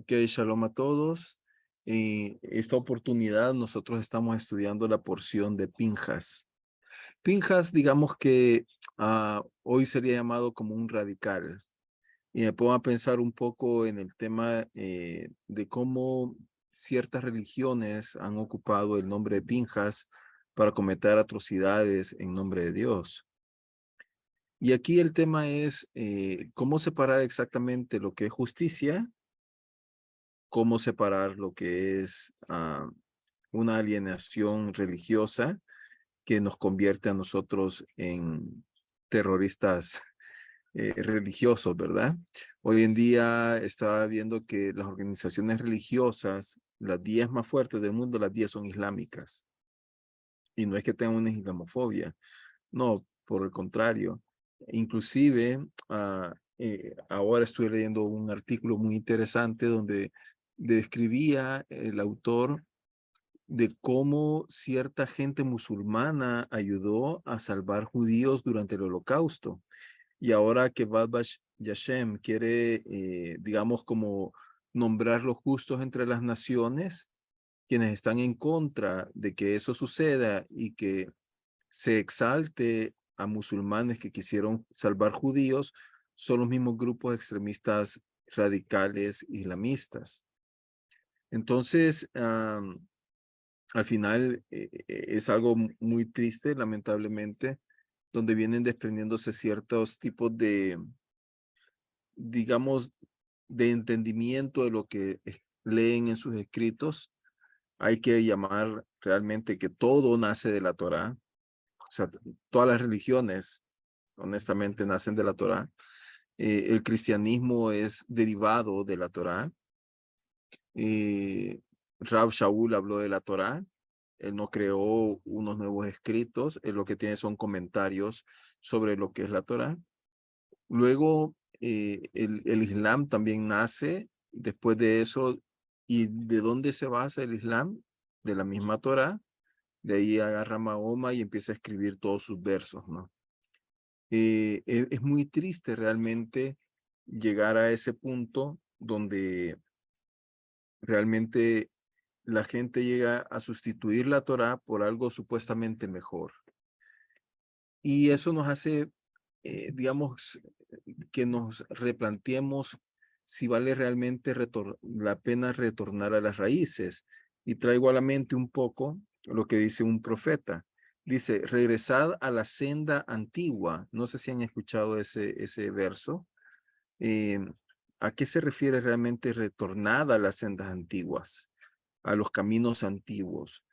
Ok, shalom a todos. En esta oportunidad nosotros estamos estudiando la porción de Pinjas. Pinjas, digamos que hoy sería llamado como un radical. Y me pongo a pensar un poco en el tema de cómo ciertas religiones han ocupado el nombre de Pinjas para cometer atrocidades en nombre de Dios. Y aquí el tema es cómo separar exactamente lo que es justicia, cómo separar lo que es una alienación religiosa que nos convierte a nosotros en terroristas religiosos, ¿verdad? Hoy en día estaba viendo que las organizaciones religiosas, las 10 más fuertes del mundo, las 10 son islámicas. Y no es que tengan una islamofobia, no, por el contrario. Inclusive, ahora estoy leyendo un artículo muy interesante donde describía el autor de cómo cierta gente musulmana ayudó a salvar judíos durante el Holocausto. Y ahora que Balbash Yashem quiere, digamos, como nombrar los justos entre las naciones, quienes están en contra de que eso suceda y que se exalte a musulmanes que quisieron salvar judíos, son los mismos grupos extremistas radicales islamistas. Entonces, al final es algo muy triste, lamentablemente, donde vienen desprendiéndose ciertos tipos de, digamos, de entendimiento de lo que leen en sus escritos. Hay que llamar realmente que todo nace de la Torá. O sea, todas las religiones, honestamente, nacen de la Torá. El cristianismo es derivado de la Torá. Rab Shaul habló de la Torá. Él no creó unos nuevos escritos. Él lo que tiene son comentarios sobre lo que es la Torá. Luego, el Islam también nace después de eso. ¿Y de dónde se basa el Islam? De la misma Torá. De ahí agarra Mahoma y empieza a escribir todos sus versos, ¿no? Es muy triste realmente llegar a ese punto donde realmente la gente llega a sustituir la Torá por algo supuestamente mejor. Y eso nos hace, digamos, que nos replanteemos si vale realmente la pena retornar a las raíces. Y traigo a la mente un poco lo que dice un profeta. Dice, regresad a la senda antigua. No sé si han escuchado ese verso. Eh, ¿A qué se refiere realmente retornada a las sendas antiguas, a los caminos antiguos?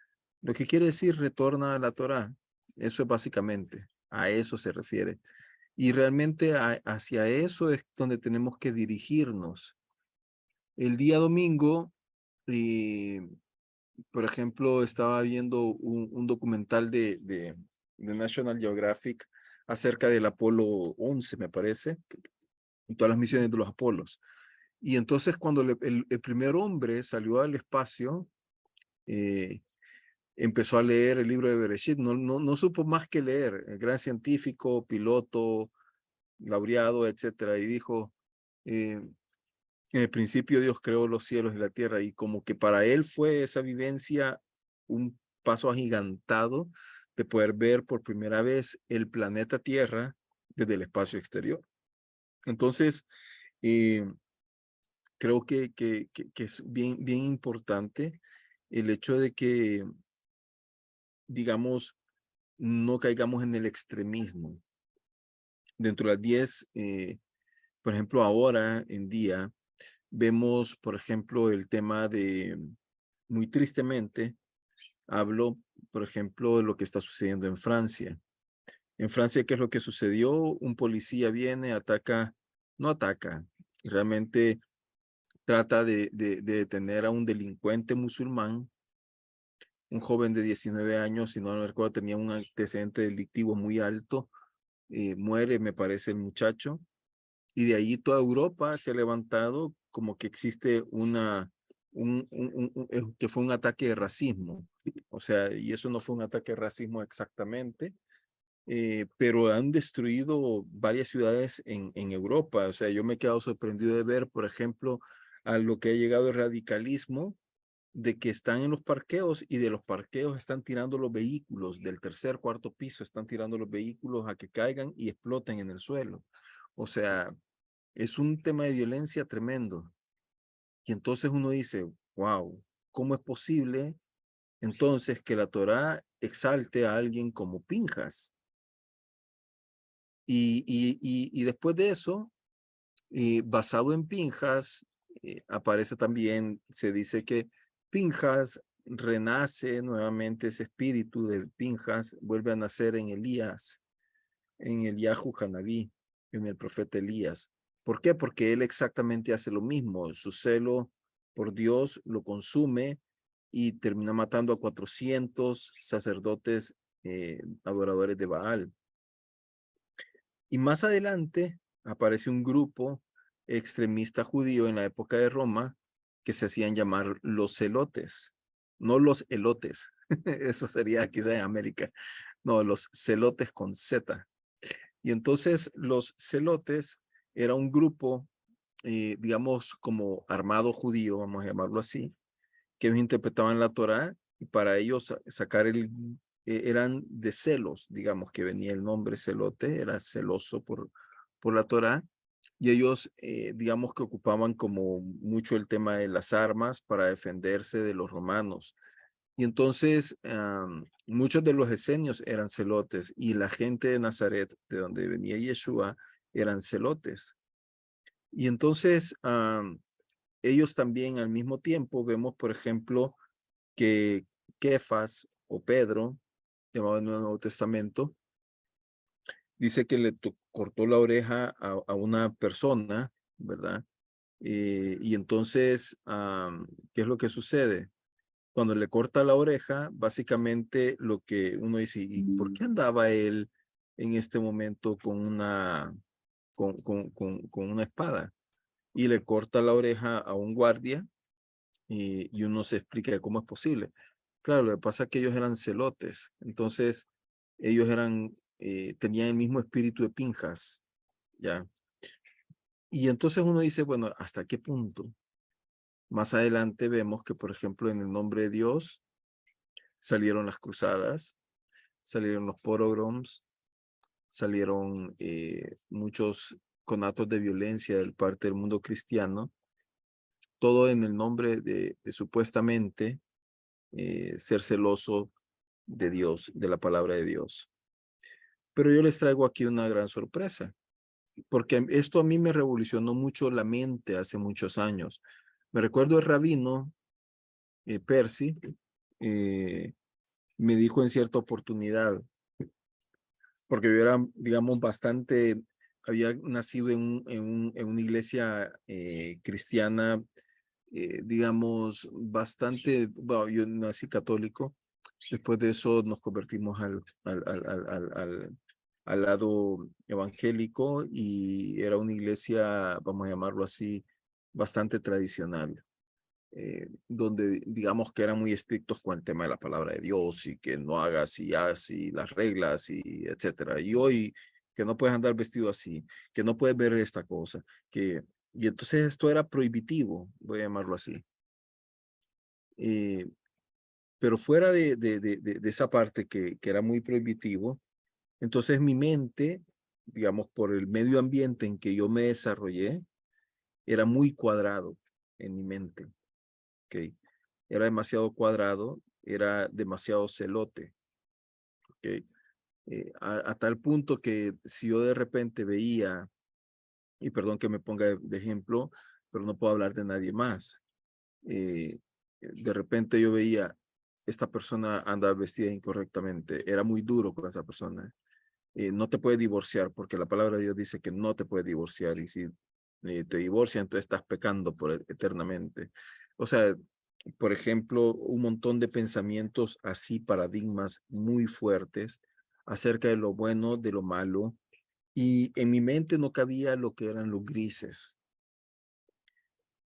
Lo que quiere decir retorna a la Torá. Eso es básicamente, a eso se refiere. Y realmente hacia eso es donde tenemos que dirigirnos. El día domingo, eh, por ejemplo, estaba viendo un documental de National Geographic acerca del Apolo 11, me parece, y todas las misiones de los Apolos. Y entonces cuando el primer hombre salió al espacio, eh, empezó a leer el libro de Bereshit, no supo más que leer, el gran científico, piloto, laureado, etcétera, y dijo, en el principio Dios creó los cielos y la tierra, y como que para él fue esa vivencia un paso agigantado de poder ver por primera vez el planeta Tierra desde el espacio exterior. Entonces, eh, creo que es bien importante el hecho de que, digamos, no caigamos en el extremismo. Dentro de las 10, por ejemplo, ahora en día, vemos, por ejemplo, el tema de, muy tristemente, hablo, por ejemplo, de lo que está sucediendo en Francia. En Francia, ¿qué es lo que sucedió? Un policía viene, ataca, no ataca, realmente trata de detener a un delincuente musulmán, un joven de 19 años, si no me recuerdo, tenía un antecedente delictivo muy alto, muere, me parece, el muchacho, y de ahí toda Europa se ha levantado como que existe que fue un ataque de racismo, o sea, y eso no fue un ataque de racismo exactamente, pero han destruido varias ciudades en Europa, o sea, yo me he quedado sorprendido de ver, por ejemplo, a lo que ha llegado el radicalismo de que están en los parqueos y de los parqueos están tirando los vehículos del tercer, cuarto piso, están tirando los vehículos a que caigan y exploten en el suelo. O sea, es un tema de violencia tremendo. Y entonces uno dice, wow, ¿cómo es posible entonces que la Torá exalte a alguien como Pinjas? Y después de eso, basado en Pinjas, aparece también, se dice que Pinjas renace nuevamente, ese espíritu de Pinjas vuelve a nacer en Elías, en el Yahu Hanabí, en el profeta Elías. ¿Por qué? Porque él exactamente hace lo mismo. Su celo por Dios lo consume y termina matando a 400 sacerdotes adoradores de Baal. Y más adelante aparece un grupo extremista judío en la época de Roma que se hacían llamar los celotes, no los elotes. Eso sería quizá en América. No, los celotes con Z. Y entonces los celotes era un grupo, digamos, como armado judío, vamos a llamarlo así, que ellos interpretaban la Torá y para ellos sacar eran de celos, digamos, que venía el nombre celote, era celoso por la Torá, y ellos, digamos, que ocupaban como mucho el tema de las armas para defenderse de los romanos. Y entonces muchos de los esenios eran celotes y la gente de Nazaret, de donde venía Yeshua, eran celotes. Y entonces ellos también al mismo tiempo vemos, por ejemplo, que Kefas o Pedro, llamado en el Nuevo Testamento, dice que le cortó la oreja a una persona, ¿verdad? Y entonces, ¿qué es lo que sucede? Cuando le corta la oreja, básicamente lo que uno dice, ¿y por qué andaba él en este momento con una espada? Y le corta la oreja a un guardia y uno se explica cómo es posible. Claro, lo que pasa es que ellos eran celotes, entonces ellos tenían el mismo espíritu de Pinjas, ¿ya? Y entonces uno dice, bueno, ¿hasta qué punto? Más adelante vemos que, por ejemplo, en el nombre de Dios salieron las cruzadas, salieron los pogroms, salieron muchos conatos de violencia del parte del mundo cristiano, todo en el nombre de supuestamente ser celoso de Dios, de la palabra de Dios. Pero yo les traigo aquí una gran sorpresa, porque esto a mí me revolucionó mucho la mente hace muchos años. Me recuerdo el rabino Percy, me dijo en cierta oportunidad, porque yo era, digamos, había nacido en una iglesia cristiana, digamos, bastante, bueno, yo nací católico, después de eso nos convertimos al lado evangélico y era una iglesia, vamos a llamarlo así, bastante tradicional, donde digamos que eran muy estrictos con el tema de la palabra de Dios y que no hagas y así las reglas y etcétera. Y hoy que no puedes andar vestido así, que no puedes ver esta cosa, y entonces esto era prohibitivo, voy a llamarlo así. Pero fuera de esa parte que era muy prohibitivo, entonces mi mente, digamos, por el medio ambiente en que yo me desarrollé, era muy cuadrado en mi mente. ¿Ok? Era demasiado cuadrado, era demasiado celote. ¿Ok? A tal punto que si yo de repente veía, y perdón que me ponga de ejemplo, pero no puedo hablar de nadie más. De repente yo veía, esta persona anda vestida incorrectamente, era muy duro con esa persona. No te puedes divorciar porque la palabra de Dios dice que no te puedes divorciar y si te divorcian, tú estás pecando eternamente. O sea, por ejemplo, un montón de pensamientos así, paradigmas muy fuertes acerca de lo bueno, de lo malo, y en mi mente no cabía lo que eran los grises.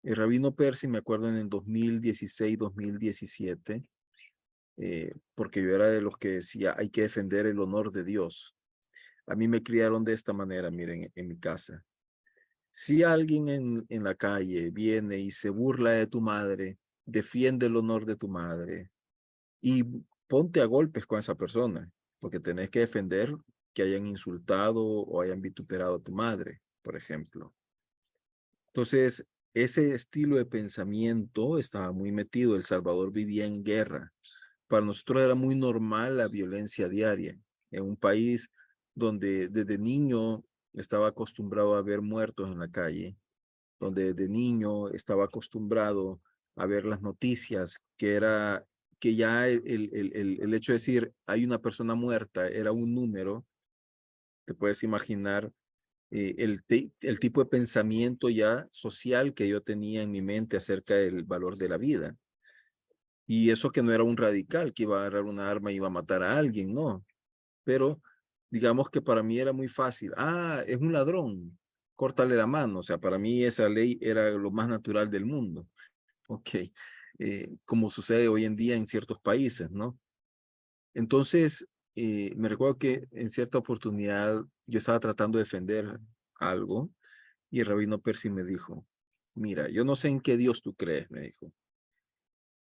El rabino Percy, me acuerdo en el 2016, 2017, porque yo era de los que decía, hay que defender el honor de Dios. A mí me criaron de esta manera, miren, en mi casa. Si alguien en la calle viene y se burla de tu madre, defiende el honor de tu madre y ponte a golpes con esa persona, porque tenés que defender que hayan insultado o hayan vituperado a tu madre, por ejemplo. Entonces, ese estilo de pensamiento estaba muy metido. El Salvador vivía en guerra. Para nosotros era muy normal la violencia diaria. En un país donde desde niño estaba acostumbrado a ver muertos en la calle, donde de niño estaba acostumbrado a ver las noticias, que ya el hecho de decir hay una persona muerta era un número. Te puedes imaginar el tipo de pensamiento ya social que yo tenía en mi mente acerca del valor de la vida. Y eso que no era un radical, que iba a agarrar una arma y iba a matar a alguien, no. Pero digamos que para mí era muy fácil. Ah, es un ladrón, córtale la mano. O sea, para mí esa ley era lo más natural del mundo. Ok, como sucede hoy en día en ciertos países, ¿no? Entonces, me recuerdo que en cierta oportunidad yo estaba tratando de defender algo y el rabino Percy me dijo, mira, yo no sé en qué Dios tú crees, me dijo,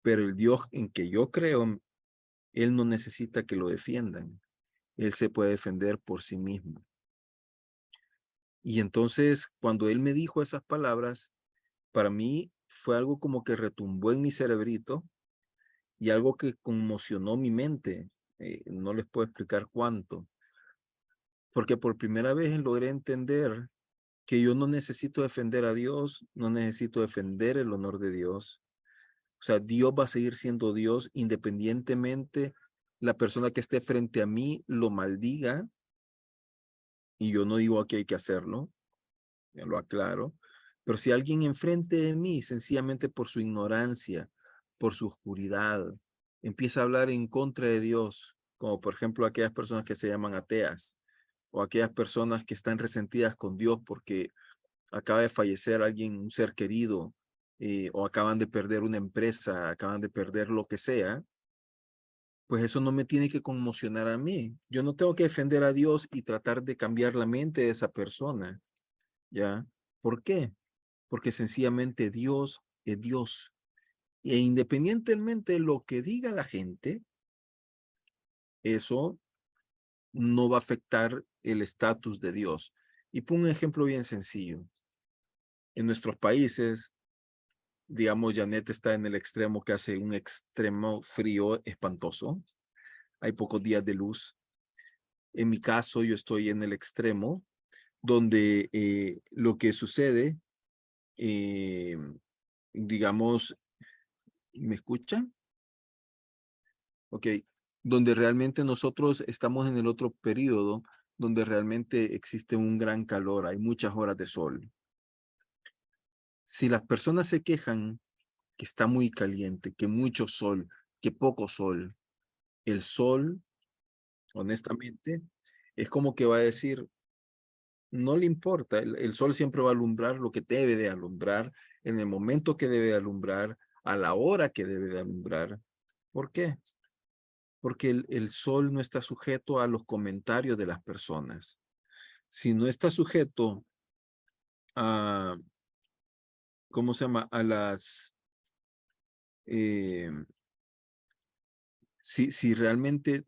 pero el Dios en que yo creo, él no necesita que lo defiendan. Él se puede defender por sí mismo. Y entonces, cuando él me dijo esas palabras, para mí fue algo como que retumbó en mi cerebrito y algo que conmocionó mi mente. No les puedo explicar cuánto, porque por primera vez logré entender que yo no necesito defender a Dios, no necesito defender el honor de Dios. O sea, Dios va a seguir siendo Dios independientemente la persona que esté frente a mí lo maldiga, y yo no digo que hay que hacerlo, ya lo aclaro, pero si alguien enfrente de mí, sencillamente por su ignorancia, por su oscuridad, empieza a hablar en contra de Dios, como por ejemplo aquellas personas que se llaman ateas, o aquellas personas que están resentidas con Dios porque acaba de fallecer alguien, un ser querido, o acaban de perder una empresa, acaban de perder lo que sea, pues eso no me tiene que conmocionar a mí. Yo no tengo que defender a Dios y tratar de cambiar la mente de esa persona, ¿ya? ¿Por qué? Porque sencillamente Dios es Dios. E independientemente de lo que diga la gente, eso no va a afectar el estatus de Dios. Y pongo un ejemplo bien sencillo. En nuestros países, digamos, Janet está en el extremo que hace un extremo frío espantoso. Hay pocos días de luz. En mi caso, yo estoy en el extremo donde lo que sucede, eh, digamos, ¿me escuchan? Ok, donde realmente nosotros estamos en el otro periodo, donde realmente existe un gran calor, hay muchas horas de sol. Si las personas se quejan que está muy caliente, que mucho sol, que poco sol, el sol, honestamente, es como que va a decir, no le importa, el sol siempre va a alumbrar lo que debe de alumbrar, en el momento que debe de alumbrar, a la hora que debe de alumbrar. ¿Por qué? Porque el sol no está sujeto a los comentarios de las personas. Si no está sujeto a, ¿cómo se llama? A las, eh, si realmente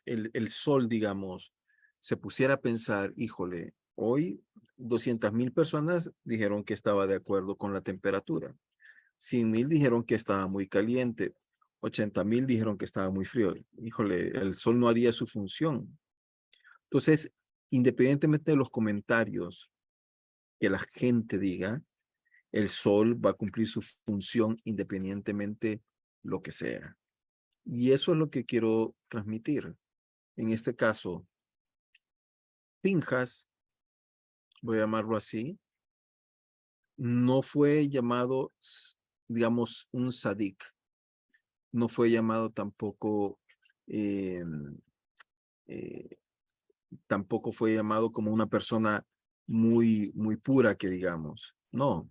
el sol, digamos, se pusiera a pensar, híjole, hoy 200,000 personas dijeron que estaba de acuerdo con la temperatura, 100,000 dijeron que estaba muy caliente, 80,000 dijeron que estaba muy frío. Híjole, el sol no haría su función. Entonces, independientemente de los comentarios que la gente diga, el sol va a cumplir su función independientemente lo que sea. Y eso es lo que quiero transmitir. En este caso, Pinjas, voy a llamarlo así, no fue llamado, digamos, un sadik. No fue llamado tampoco, eh, eh, tampoco fue llamado como una persona muy pura, que digamos. No,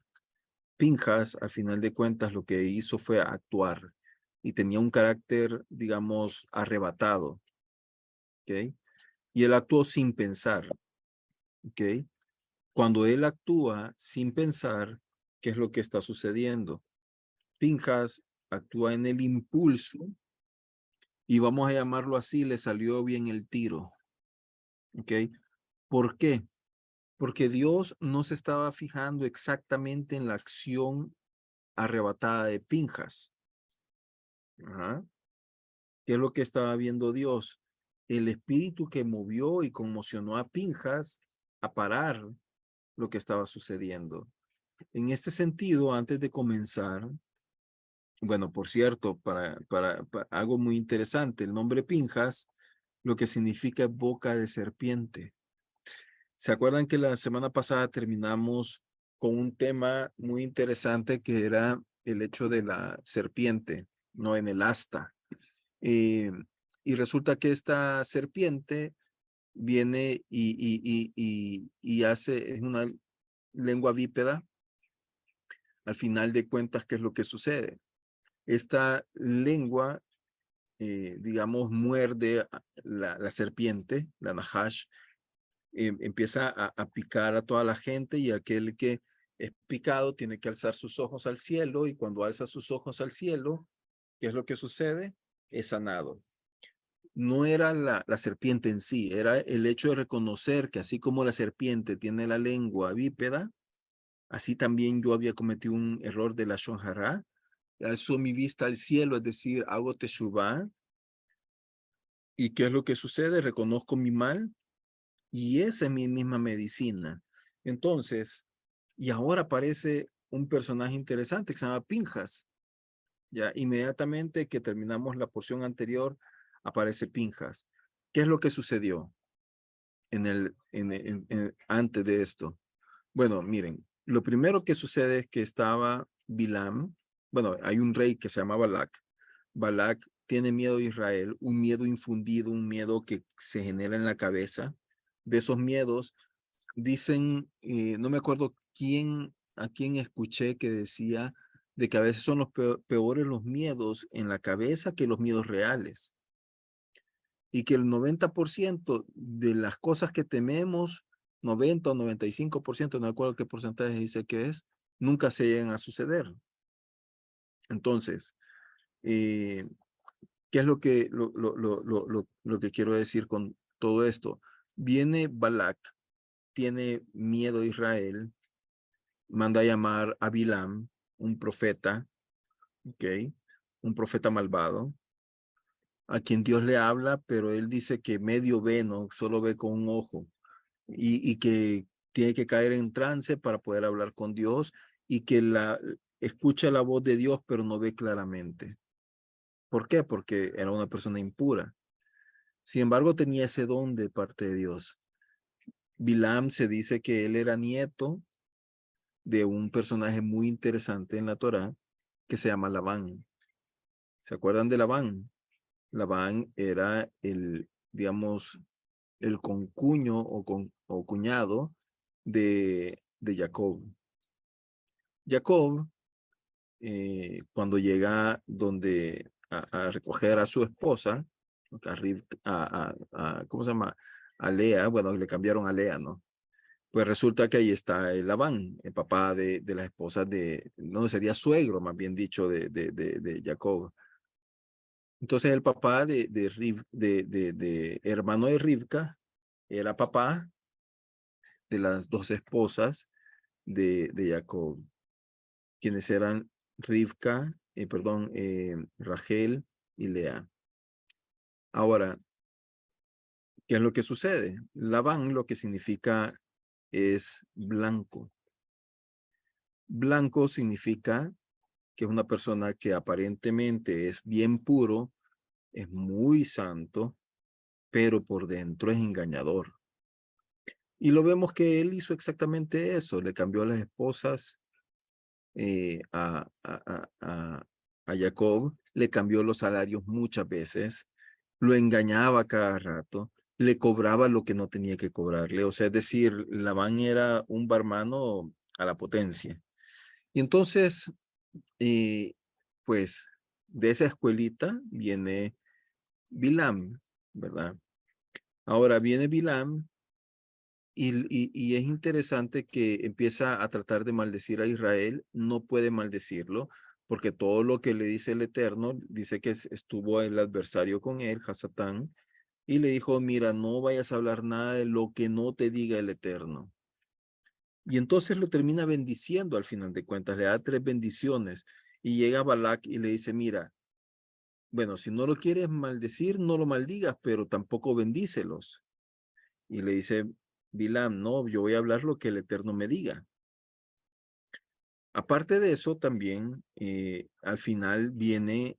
Pinjas, al final de cuentas, lo que hizo fue actuar y tenía un carácter, digamos, arrebatado, ¿ok? Y él actuó sin pensar, ¿ok? Cuando él actúa sin pensar, ¿qué es lo que está sucediendo? Pinjas actúa en el impulso y vamos a llamarlo así, le salió bien el tiro. ¿Ok? ¿Por qué? Porque Dios no se estaba fijando exactamente en la acción arrebatada de Pinjas. Ajá. ¿Qué es lo que estaba viendo Dios? El espíritu que movió y conmocionó a Pinjas a parar lo que estaba sucediendo. En este sentido, antes de comenzar, bueno, por cierto, para algo muy interesante, el nombre Pinjas, lo que significa es boca de serpiente. ¿Se acuerdan que la semana pasada terminamos con un tema muy interesante que era el hecho de la serpiente, no en el asta? Eh, y resulta que esta serpiente viene y hace, es una lengua bípeda. Al final de cuentas, ¿qué es lo que sucede? Esta lengua, digamos, muerde a la serpiente, la nahash, empieza a picar a toda la gente y aquel que es picado tiene que alzar sus ojos al cielo y cuando alza sus ojos al cielo, ¿qué es lo que sucede? Es sanado. No era la serpiente en sí, era el hecho de reconocer que así como la serpiente tiene la lengua bípeda, así también yo había cometido un error de la Shonjara, alzó mi vista al cielo, es decir, hago teshuvá, ¿y qué es lo que sucede? Reconozco mi mal y esa es mi misma medicina. Entonces, y ahora aparece un personaje interesante que se llama Pinjas. Ya inmediatamente que terminamos la porción anterior, aparece Pinjas. ¿Qué es lo que sucedió antes de esto? Bueno, miren, lo primero que sucede es que estaba Bilam. Bueno, hay un rey que se llama Balak. Balak tiene miedo de Israel, un miedo infundido, un miedo que se genera en la cabeza. De esos miedos, dicen, no me acuerdo a quién escuché que decía de que a veces son los peores los miedos en la cabeza que los miedos reales. Y que el 90% de las cosas que tememos, 90 o 95%, no me acuerdo qué porcentaje dice que es, nunca se llegan a suceder. Entonces, ¿qué es lo que quiero decir con todo esto? Viene Balak, tiene miedo a Israel, manda a llamar a Bilam, un profeta, ¿ok? Un profeta malvado, a quien Dios le habla, pero él dice que medio ve, no solo ve con un ojo, y que tiene que caer en trance para poder hablar con Dios y que escucha la voz de Dios, pero no ve claramente. ¿Por qué? Porque era una persona impura. Sin embargo, tenía ese don de parte de Dios. Bilam se dice que él era nieto de un personaje muy interesante en la Torá que se llama Labán. ¿Se acuerdan de Labán? Labán era digamos, el concuño o cuñado de Jacob. Jacob, cuando llega a recoger a su esposa, ¿cómo se llama? A Lea, bueno, le cambiaron a Lea, ¿no? Pues resulta que ahí está el Labán, el papá de las esposas no, sería suegro, más bien dicho, de Jacob. Entonces el papá de hermano de Rivka era papá de las dos esposas de Jacob, quienes eran Rivka, Rachel y Lea. Ahora, ¿qué es lo que sucede? Labán lo que significa es blanco. Blanco significa que es una persona que aparentemente es bien puro, es muy santo, pero por dentro es engañador. Y lo vemos que él hizo exactamente eso, le cambió las esposas eh, a, a, a, a Jacob, le cambió los salarios muchas veces, lo engañaba cada rato, le cobraba lo que no tenía que cobrarle, o sea, es decir, Labán era un barmano a la potencia. Y entonces, eh, pues, de esa escuelita viene Bilam, ¿verdad? Ahora viene Bilam y es interesante que empieza a tratar de maldecir a Israel, no puede maldecirlo, porque todo lo que le dice el Eterno, dice que estuvo el adversario con él, Hasatán, y le dijo, mira, no vayas a hablar nada de lo que no te diga el Eterno. Y entonces lo termina bendiciendo al final de cuentas, le da 3 bendiciones, y llega Balak y le dice, mira, bueno, si no lo quieres maldecir, no lo maldigas, pero tampoco bendícelos. Y le dice Bilam, no, yo voy a hablar lo que el Eterno me diga. Aparte de eso, también al final viene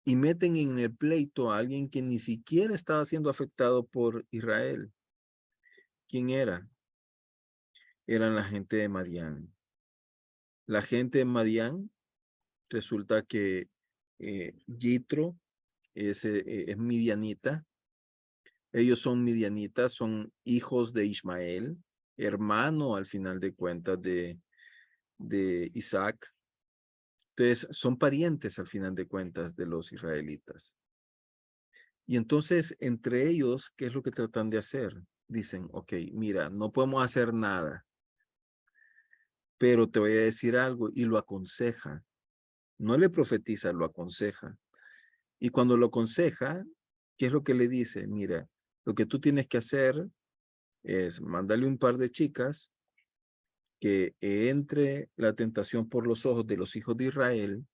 y meten en el pleito a alguien que ni siquiera estaba siendo afectado por Israel. ¿Quién era? Eran la gente de Madián. La gente de Madián, resulta que Yitro es midianita. Ellos son midianitas, son hijos de Ismael, hermano al final de cuentas de Isaac. Entonces, son parientes al final de cuentas de los israelitas. Y entonces, entre ellos, ¿qué es lo que tratan de hacer? Dicen, ok, mira, no podemos hacer nada, pero te voy a decir algo, y lo aconseja. No le profetiza, lo aconseja. Y cuando lo aconseja, ¿qué es lo que le dice? Mira, lo que tú tienes que hacer es mandarle un par de chicas que entre la tentación por los ojos de los hijos de Israel,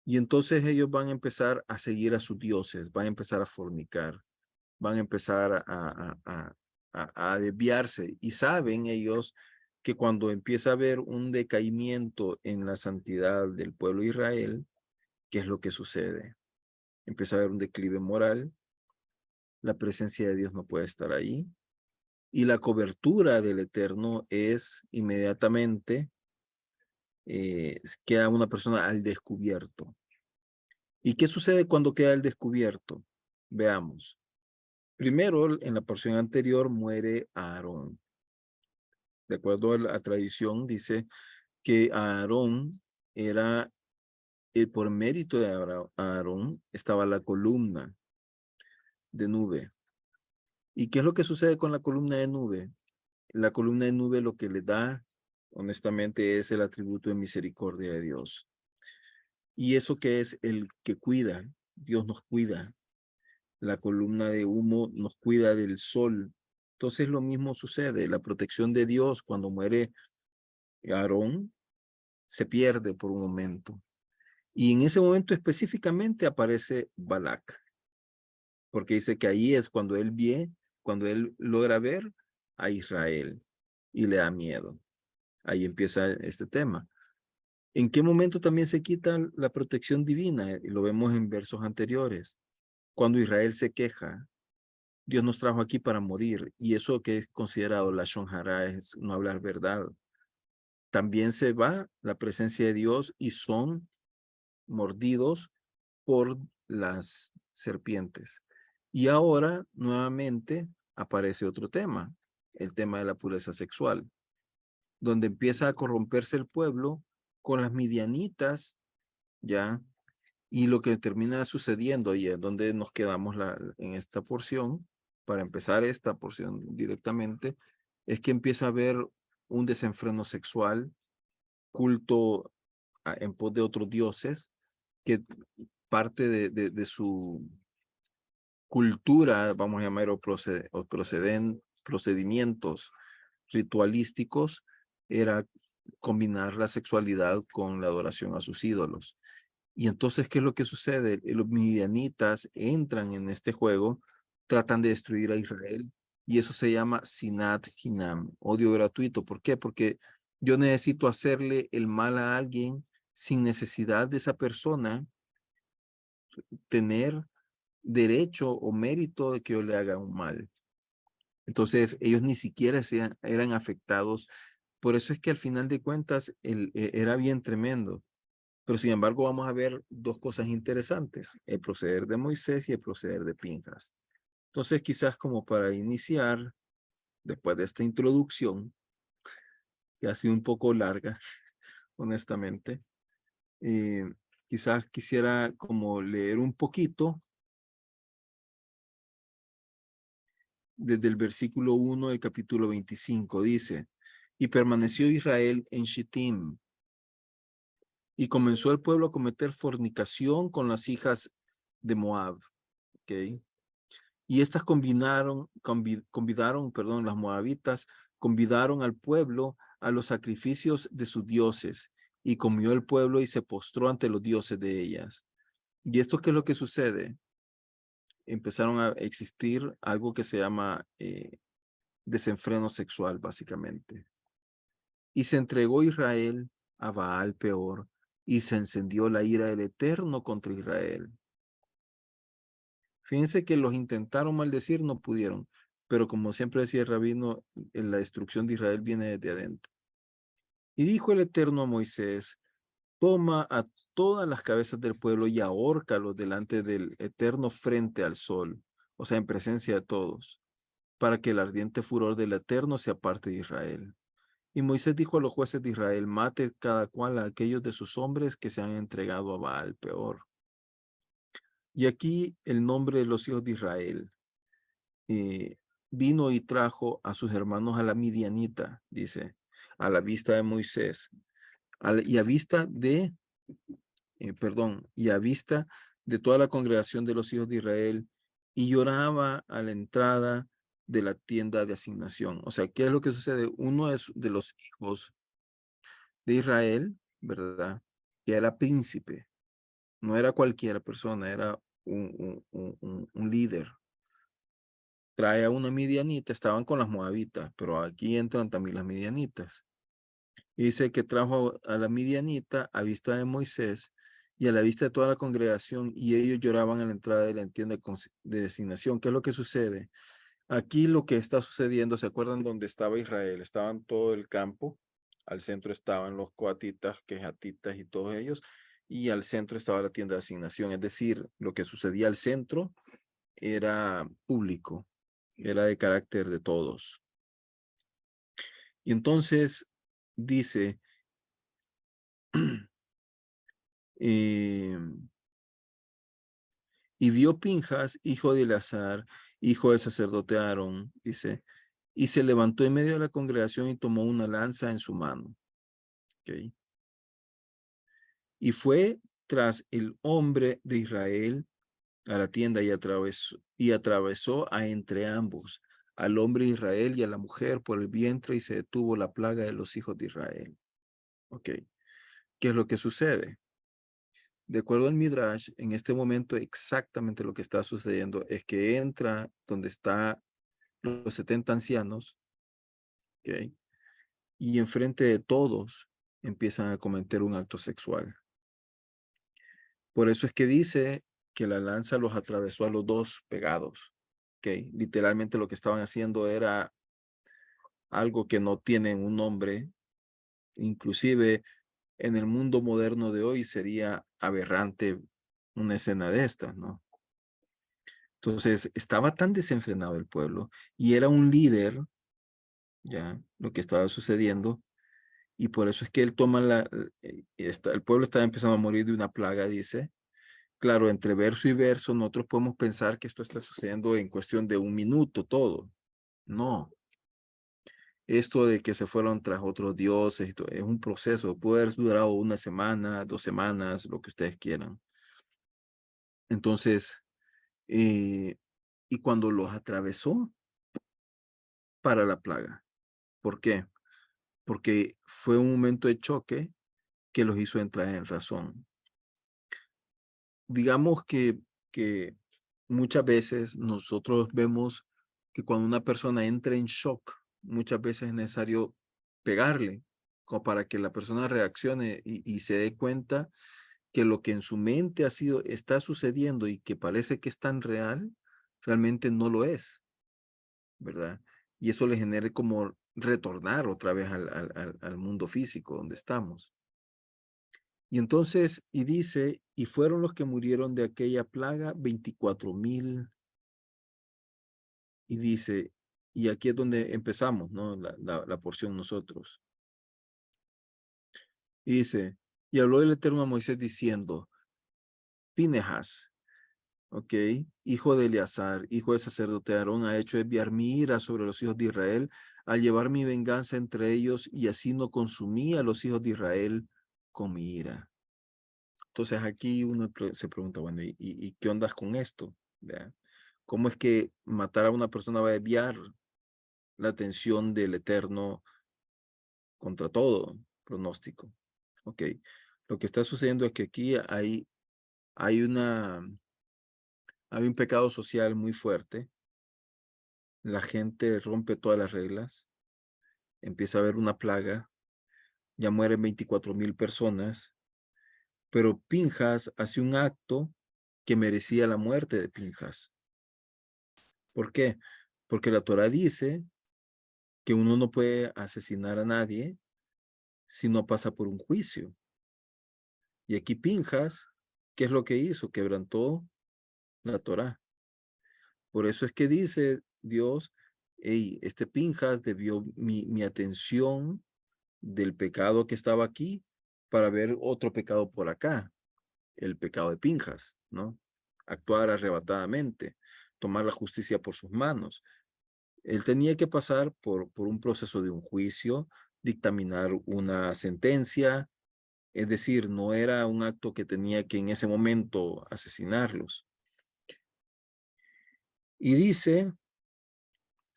y entonces ellos van a empezar a seguir a sus dioses, van a empezar a fornicar, van a empezar a desviarse, y saben ellos que cuando empieza a haber un decaimiento en la santidad del pueblo de Israel, ¿qué es lo que sucede? Empieza a haber un declive moral, la presencia de Dios no puede estar ahí, y la cobertura del Eterno es inmediatamente, queda una persona al descubierto. ¿Y qué sucede cuando queda al descubierto? Veamos. Primero, en la porción anterior muere Aarón. De acuerdo a la tradición, dice que Aarón era, por mérito de Aarón, estaba la columna de nube. ¿Y qué es lo que sucede con la columna de nube? La columna de nube lo que le da, honestamente, es el atributo de misericordia de Dios. Y eso que es el que cuida, Dios nos cuida. La columna de humo nos cuida del sol. Entonces lo mismo sucede, la protección de Dios cuando muere Aarón se pierde por un momento. Y en ese momento específicamente aparece Balak, porque dice que ahí es cuando él logra ver a Israel y le da miedo. Ahí empieza este tema. ¿En qué momento también se quita la protección divina? Y lo vemos en versos anteriores. Cuando Israel se queja, Dios nos trajo aquí para morir, y eso que es considerado la shonjara es no hablar verdad. También se va la presencia de Dios y son mordidos por las serpientes. Y ahora nuevamente aparece otro tema, el tema de la pureza sexual, donde empieza a corromperse el pueblo con las midianitas, ya, y lo que termina sucediendo, y es donde nos quedamos en esta porción, para empezar esta porción directamente, es que empieza a haber un desenfreno sexual, culto en pos de otros dioses, que parte de su cultura, vamos a llamar, procedimientos ritualísticos, era combinar la sexualidad con la adoración a sus ídolos. Y entonces, ¿qué es lo que sucede? Los midianitas entran en este juego, tratan de destruir a Israel, y eso se llama Sinat Hinam, odio gratuito. ¿Por qué? Porque yo necesito hacerle el mal a alguien sin necesidad de esa persona tener derecho o mérito de que yo le haga un mal. Entonces, ellos ni siquiera eran afectados. Por eso es que al final de cuentas era bien tremendo. Pero sin embargo, vamos a ver dos cosas interesantes, el proceder de Moisés y el proceder de Pinjas. Entonces, quizás como para iniciar, después de esta introducción, que ha sido un poco larga, honestamente, eh, quizás quisiera como leer un poquito desde el versículo 1 del capítulo 25, dice, y permaneció Israel en Shittim, y comenzó el pueblo a cometer fornicación con las hijas de Moab. ¿Okay? Y estas convidaron, las moabitas, convidaron al pueblo a los sacrificios de sus dioses, y comió el pueblo y se postró ante los dioses de ellas. ¿Y esto qué es lo que sucede? Empezaron a existir algo que se llama desenfreno sexual, básicamente. Y se entregó Israel a Baal peor, y se encendió la ira del Eterno contra Israel. Fíjense que los intentaron maldecir, no pudieron, pero como siempre decía el rabino, la destrucción de Israel viene desde adentro. Y dijo el Eterno a Moisés, toma a todas las cabezas del pueblo y ahórcalos delante del Eterno frente al sol, o sea, en presencia de todos, para que el ardiente furor del Eterno se aparte de Israel. Y Moisés dijo a los jueces de Israel, mate cada cual a aquellos de sus hombres que se han entregado a Baal peor. Y aquí el nombre de los hijos de Israel vino y trajo a sus hermanos a la Midianita, dice, a la vista de Moisés, y a vista de, y a vista de toda la congregación de los hijos de Israel, y lloraba a la entrada de la tienda de asignación. O sea, ¿qué es lo que sucede? Uno de los hijos de Israel, ¿verdad? Que era príncipe, no era cualquier persona, era un líder. Trae a una midianita, estaban con las moabitas, pero aquí entran también las midianitas. Y dice que trajo a la midianita a vista de Moisés y a la vista de toda la congregación, y ellos lloraban a la entrada de la tienda de designación. ¿Qué es lo que sucede? Aquí lo que está sucediendo, ¿se acuerdan dónde estaba Israel? Estaban todo el campo, al centro estaban los coatitas, quejatitas y todos ellos, y al centro estaba la tienda de asignación, es decir, lo que sucedía al centro era público, era de carácter de todos. Y entonces dice, y vio Pinjas, hijo de Eleazar, hijo del sacerdote Aarón, dice, y se levantó en medio de la congregación y tomó una lanza en su mano. ¿Okay? Y fue tras el hombre de Israel a la tienda y atravesó a entre ambos, al hombre de Israel y a la mujer por el vientre, y se detuvo la plaga de los hijos de Israel. Ok, ¿qué es lo que sucede? De acuerdo al Midrash, en este momento exactamente lo que está sucediendo es que entra donde están los 70 ancianos, ¿ok? Y enfrente de todos empiezan a cometer un acto sexual. Por eso es que dice que la lanza los atravesó a los dos pegados. ¿Ok? Literalmente lo que estaban haciendo era algo que no tienen un nombre. Inclusive en el mundo moderno de hoy sería aberrante una escena de estas, ¿no? Entonces estaba tan desenfrenado el pueblo y era un líder, ya, lo que estaba sucediendo, y por eso es que él toma el pueblo estaba empezando a morir de una plaga, dice. Claro, entre verso y verso, nosotros podemos pensar que esto está sucediendo en cuestión de un minuto todo. No. Esto de que se fueron tras otros dioses, es un proceso. Puede haber durado una semana, 2 semanas, lo que ustedes quieran. Entonces, y cuando los atravesó para la plaga. ¿Por qué? Porque fue un momento de choque que los hizo entrar en razón. Digamos que muchas veces nosotros vemos que cuando una persona entra en shock, muchas veces es necesario pegarle, como para que la persona reaccione y se dé cuenta que lo que en su mente está sucediendo y que parece que es tan real, realmente no lo es, ¿verdad? Y eso le genere como retornar otra vez al mundo físico donde estamos. Y entonces, y dice, y fueron los que murieron de aquella plaga 24,000. Y dice, y aquí es donde empezamos, ¿no? La porción nosotros. Y dice, y habló el Eterno a Moisés diciendo, Pinehas, ok, hijo de Eleazar, hijo del sacerdote Aarón, ha hecho desviar mi ira sobre los hijos de Israel, al llevar mi venganza entre ellos, y así no consumí a los hijos de Israel con mi ira. Entonces aquí uno se pregunta, bueno, ¿y qué ondas con esto? ¿Vea? ¿Cómo es que matar a una persona va a desviar la atención del Eterno contra todo pronóstico? Ok, lo que está sucediendo es que aquí hay hay un pecado social muy fuerte. La gente rompe todas las reglas, empieza a haber una plaga, ya mueren 24,000 personas, pero Pinjas hace un acto que merecía la muerte de Pinjas. ¿Por qué? Porque la Torah dice que uno no puede asesinar a nadie si no pasa por un juicio. Y aquí Pinjas, ¿qué es lo que hizo? Quebrantó la Torah. Por eso es que dice Dios, hey, este Pinjas debió mi atención del pecado que estaba aquí para ver otro pecado por acá, el pecado de Pinjas, ¿no? Actuar arrebatadamente, tomar la justicia por sus manos. Él tenía que pasar por un proceso de un juicio, dictaminar una sentencia, es decir, no era un acto que tenía que en ese momento asesinarlos. Y dice,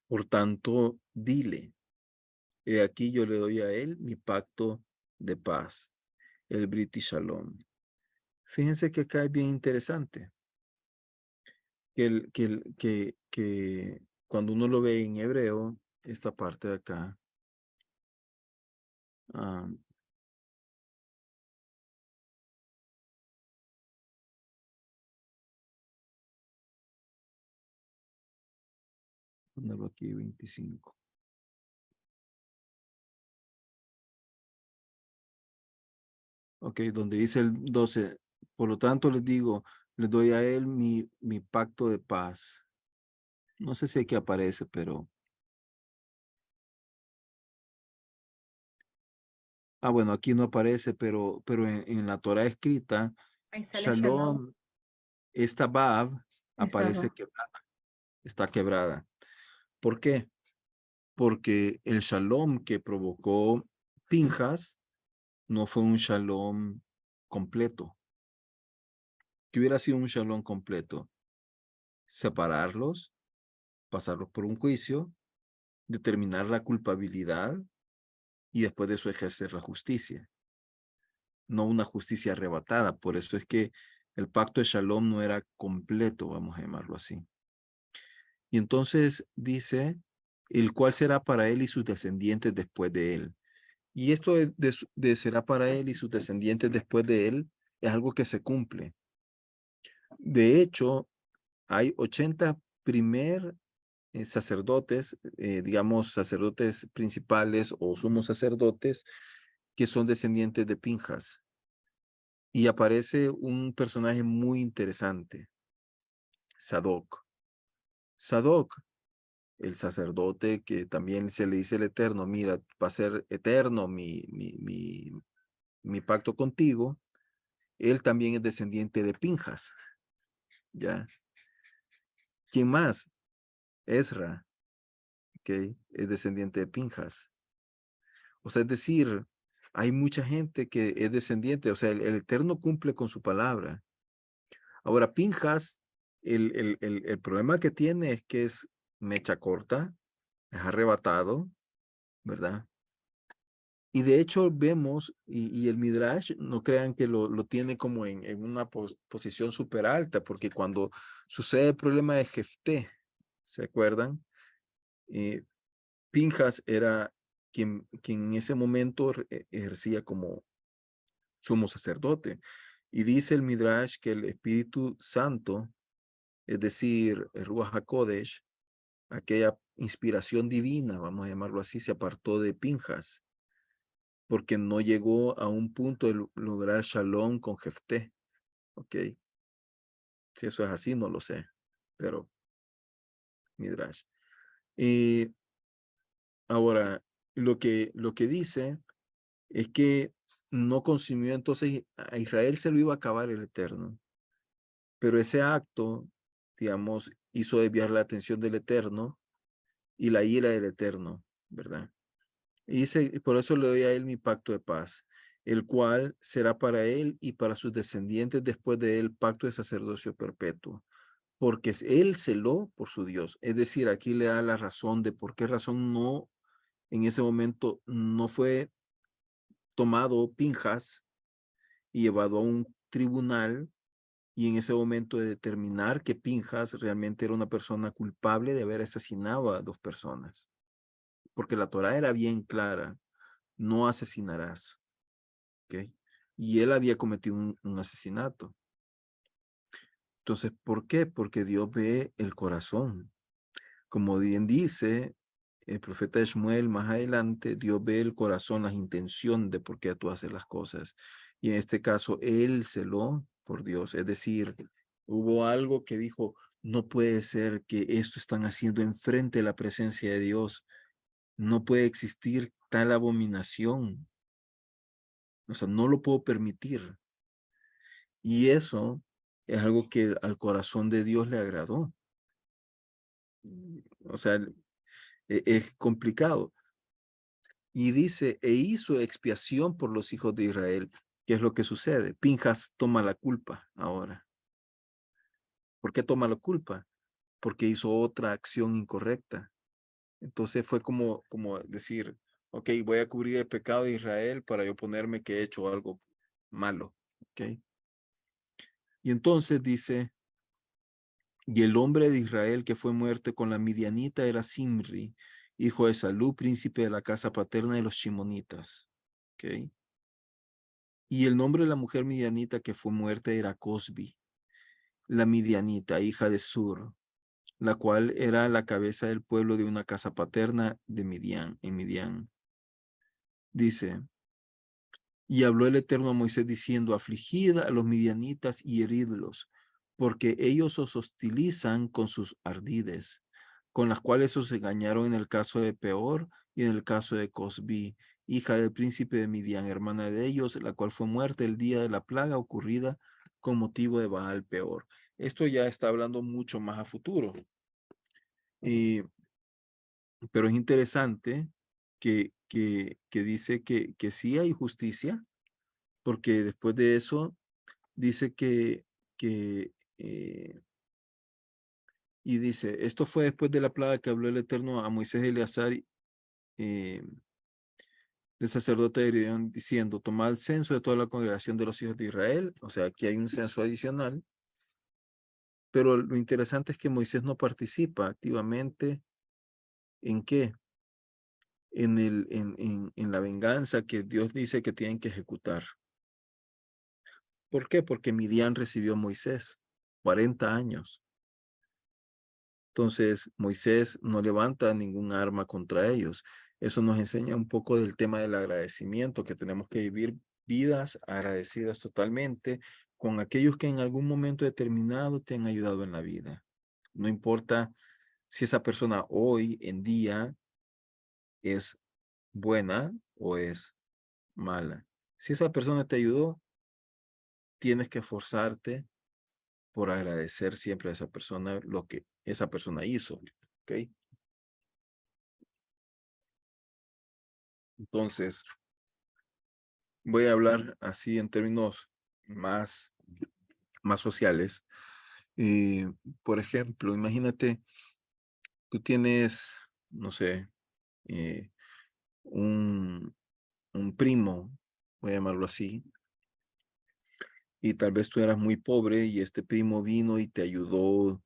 por tanto, dile, he aquí yo le doy a él mi pacto de paz, el Brit Shalom. Fíjense que acá es bien interesante, que cuando uno lo ve en hebreo, esta parte de acá, ah, ponerlo aquí 25. Ok, donde dice el 12, por lo tanto les digo, les doy a él mi pacto de paz. No sé si aquí aparece, pero... Ah, bueno, aquí no aparece, pero en la Torah escrita, Ahí sale Shalom. Shalom, esta Bab Esa aparece va. quebrada, está quebrada. ¿Por qué? Porque el Shalom que provocó Pinjas no fue un Shalom completo. ¿Qué hubiera sido un Shalom completo? Separarlos, pasarlos por un juicio, determinar la culpabilidad y después de eso ejercer la justicia, no una justicia arrebatada. Por eso es que el pacto de Shalom no era completo, vamos a llamarlo así. Y entonces dice, el cual será para él y sus descendientes después de él. Y esto de será para él y sus descendientes después de él es algo que se cumple. De hecho, hay 80 primer sacerdotes, digamos, sacerdotes principales o sumos sacerdotes que son descendientes de Pinjas. Y aparece un personaje muy interesante, Sadoc. Sadoc, el sacerdote que también se le dice el Eterno, mira, va a ser eterno mi pacto contigo. Él también es descendiente de Pinjas, ¿ya? ¿Quién más? Ezra, ¿ok? Es descendiente de Pinjas. O sea, es decir, hay mucha gente que es descendiente, o sea, el Eterno cumple con su palabra. Ahora, Pinjas, el problema que tiene es que es mecha corta, es arrebatado, ¿verdad? Y de hecho vemos, y el Midrash, no crean que lo tiene como en una posición súper alta, porque cuando sucede el problema de Jefté, ¿se acuerdan? Eh, Pinjas era quien en ese momento ejercía como sumo sacerdote. Y dice el Midrash que el Espíritu Santo, es decir, el Ruach HaKodesh, aquella inspiración divina, vamos a llamarlo así, se apartó de Pinjas, porque no llegó a un punto de lograr shalom con Jefté. Ok, si eso es así, no lo sé, pero Midrash. Y ahora, lo que dice es que no consumió, entonces a Israel se lo iba a acabar el Eterno, pero ese acto digamos, hizo desviar la atención del Eterno y la ira del Eterno, ¿verdad? Y dice, y por eso le doy a él mi pacto de paz, el cual será para él y para sus descendientes después de él pacto de sacerdocio perpetuo, porque él celó por su Dios. Es decir, aquí le da la razón de por qué razón no, en ese momento no fue tomado Pinjas y llevado a un tribunal y en ese momento de determinar que Pinjas realmente era una persona culpable de haber asesinado a dos personas, porque la Torá era bien clara, no asesinarás, ¿ok? Y él había cometido un asesinato. Entonces, ¿por qué? Porque Dios ve el corazón. Como bien dice el profeta Shmuel más adelante, Dios ve el corazón, las intenciones de por qué tú haces las cosas. Y en este caso, él celó por Dios. Es decir, hubo algo que dijo, no puede ser que esto están haciendo enfrente de la presencia de Dios. No puede existir tal abominación. O sea, no lo puedo permitir. Y eso es algo que al corazón de Dios le agradó. O sea, es complicado. Y dice, e hizo expiación por los hijos de Israel. ¿Qué es lo que sucede? Pinjas toma la culpa ahora. ¿Por qué toma la culpa? Porque hizo otra acción incorrecta. Entonces fue como decir, ok, voy a cubrir el pecado de Israel para yo ponerme que he hecho algo malo. ¿Ok? Y entonces dice, y el hombre de Israel que fue muerto con la midianita era Simri, hijo de Salú, príncipe de la casa paterna de los Shimonitas. ¿Ok? Y el nombre de la mujer midianita que fue muerta era Cosbi, la midianita, hija de Sur, la cual era la cabeza del pueblo de una casa paterna de Midian, en Midian. Dice, y habló el Eterno a Moisés diciendo, afligid a los midianitas y heridlos, porque ellos os hostilizan con sus ardides, con las cuales os engañaron en el caso de Peor y en el caso de Cosbi, hija del príncipe de Midian, hermana de ellos, la cual fue muerta el día de la plaga ocurrida con motivo de Baal Peor. Esto ya está hablando mucho más a futuro. Y, pero es interesante que dice que sí hay justicia, porque después de eso dice que y dice, esto fue después de la plaga que habló el Eterno a Moisés y Eleazar, del sacerdote de Gedeón, diciendo, tomad el censo de toda la congregación de los hijos de Israel, o sea, aquí hay un censo adicional, pero lo interesante es que Moisés no participa activamente en qué, en la venganza que Dios dice que tienen que ejecutar. ¿Por qué? Porque Midian recibió a Moisés 40 años. Entonces, Moisés no levanta ningún arma contra ellos. Eso nos enseña un poco del tema del agradecimiento, que tenemos que vivir vidas agradecidas totalmente con aquellos que en algún momento determinado te han ayudado en la vida. No importa si esa persona hoy en día es buena o es mala. Si esa persona te ayudó, tienes que esforzarte por agradecer siempre a esa persona lo que esa persona hizo. ¿Ok? Entonces, voy a hablar así en términos más, más sociales. Eh, por ejemplo, imagínate, tú tienes, no sé, eh, un, un primo, voy a llamarlo así, y tal vez tú eras muy pobre y este primo vino y te ayudó,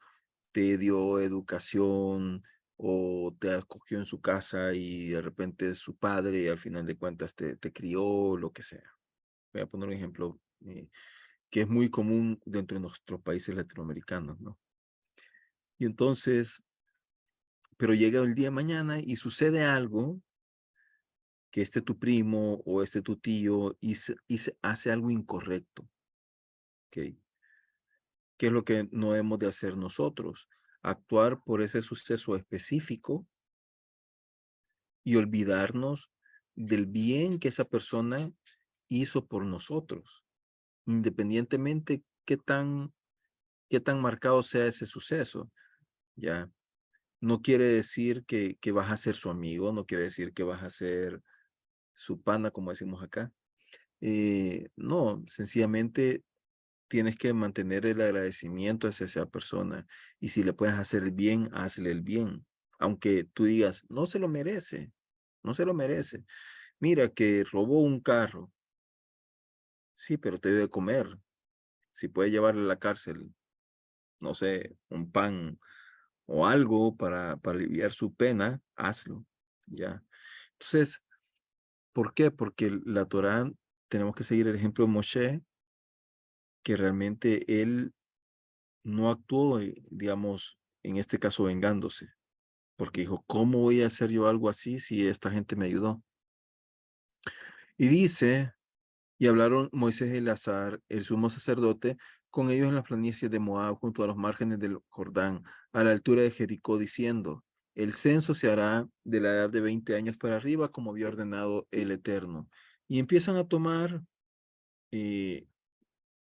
te dio educación o te acogió en su casa y de repente es su padre y al final de cuentas te crió, lo que sea. Voy a poner un ejemplo que es muy común dentro de nuestros países latinoamericanos, ¿no? Y entonces, pero llega el día de mañana y sucede algo, que este tu primo o este tu tío y se hace algo incorrecto, ¿ok? ¿Qué es lo que no hemos de hacer nosotros? Actuar por ese suceso específico y olvidarnos del bien que esa persona hizo por nosotros, independientemente qué tan qué tan marcado sea ese suceso, ¿ya? No quiere decir que vas a ser su amigo, no quiere decir que vas a ser su pana, como decimos acá. No, sencillamente tienes que mantener el agradecimiento hacia esa persona. Y si le puedes hacer el bien, hazle el bien. Aunque tú digas, no se lo merece, no se lo merece. Mira que robó un carro. Sí, pero te debe comer. Si puede llevarle a la cárcel, no sé, un pan o algo para aliviar su pena, hazlo. Ya. Entonces, ¿por qué? Porque la Torá, tenemos que seguir el ejemplo de Moshe, que realmente él no actuó, digamos, en este caso vengándose, porque dijo, ¿cómo voy a hacer yo algo así si esta gente me ayudó? Y dice, y hablaron Moisés y Eleazar, el sumo sacerdote, con ellos en las planicies de Moab, junto a los márgenes del Jordán, a la altura de Jericó, diciendo, el censo se hará de la edad de 20 años para arriba, como había ordenado el Eterno. Y empiezan a tomar eh,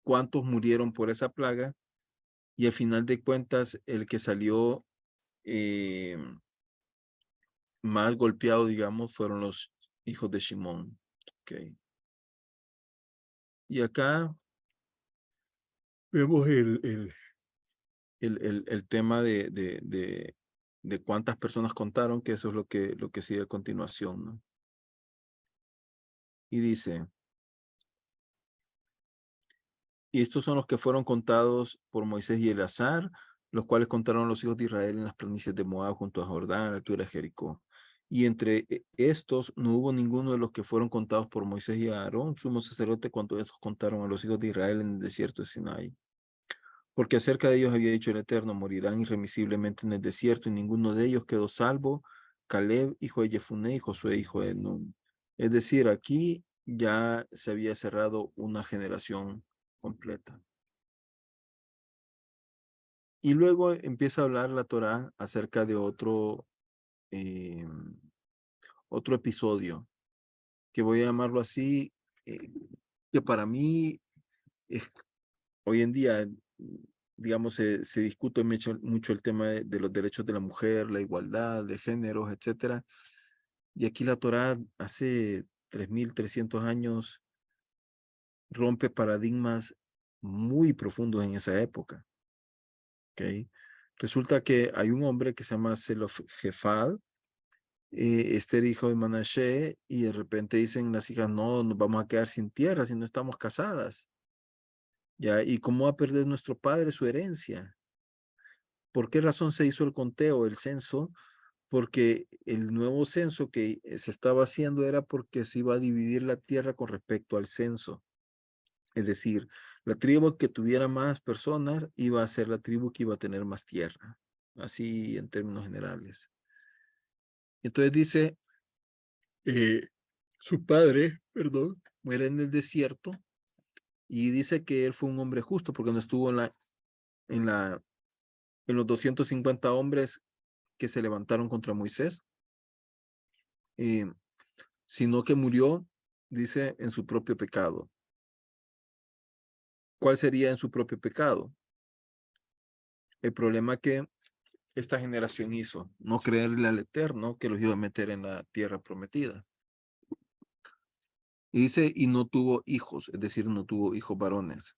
cuántos murieron por esa plaga, y al final de cuentas, el que salió eh, más golpeado, digamos, fueron los hijos de Shimón. Okay. Y acá vemos el tema de cuántas personas contaron, que eso es lo que sigue a continuación, ¿no? Y dice, y estos son los que fueron contados por Moisés y Eleazar, los cuales contaron a los hijos de Israel en las planicies de Moab junto a Jordán, a la altura de Jericó. Y entre estos no hubo ninguno de los que fueron contados por Moisés y Aarón, sumo sacerdote, cuando estos contaron a los hijos de Israel en el desierto de Sinaí. Porque acerca de ellos había dicho el Eterno, morirán irremisiblemente en el desierto, y ninguno de ellos quedó salvo, Caleb, hijo de Jefuné, y Josué, hijo de Nun. Es decir, aquí ya se había cerrado una generación completa. Y luego empieza a hablar la Torá acerca de eh, otro episodio, que voy a llamarlo así, eh, que para mí es hoy en día, digamos, se discute mucho el tema de los derechos de la mujer, la igualdad de géneros, etcétera. Y aquí la Torá hace 3300 años rompe paradigmas muy profundos en esa época. ¿Okay? Resulta que hay un hombre que se llama Zelofehad, este era hijo de Manashe, y de repente dicen las hijas, no, nos vamos a quedar sin tierra si no estamos casadas. ¿Ya? ¿Y cómo va a perder nuestro padre su herencia? ¿Por qué razón se hizo el conteo, el censo? Porque el nuevo censo que se estaba haciendo era porque se iba a dividir la tierra con respecto al censo. Es decir, la tribu que tuviera más personas iba a ser la tribu que iba a tener más tierra. Así en términos generales. Entonces dice, eh, su padre, perdón, muere en el desierto y dice que él fue un hombre justo porque no estuvo en la, en los 250 hombres que se levantaron contra Moisés, eh, sino que murió, dice, en su propio pecado. ¿Cuál sería en su propio pecado? El problema que esta generación hizo, no creerle al Eterno que los iba a meter en la tierra prometida. Y dice, y no tuvo hijos, es decir, no tuvo hijos varones.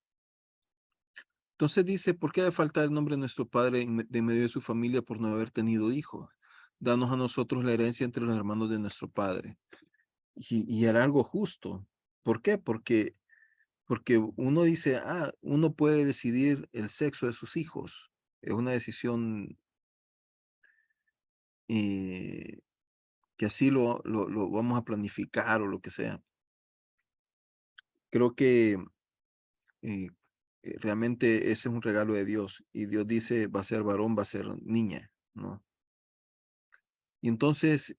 Entonces dice, ¿por qué ha de faltar el nombre de nuestro padre de medio de su familia por no haber tenido hijos? Danos a nosotros la herencia entre los hermanos de nuestro padre. Y era algo justo. ¿Por qué? Porque uno dice, uno puede decidir el sexo de sus hijos. Es una decisión eh, que así lo vamos a planificar o lo que sea. Creo que eh, realmente ese es un regalo de Dios y Dios dice, va a ser varón, va a ser niña, ¿no? Y entonces,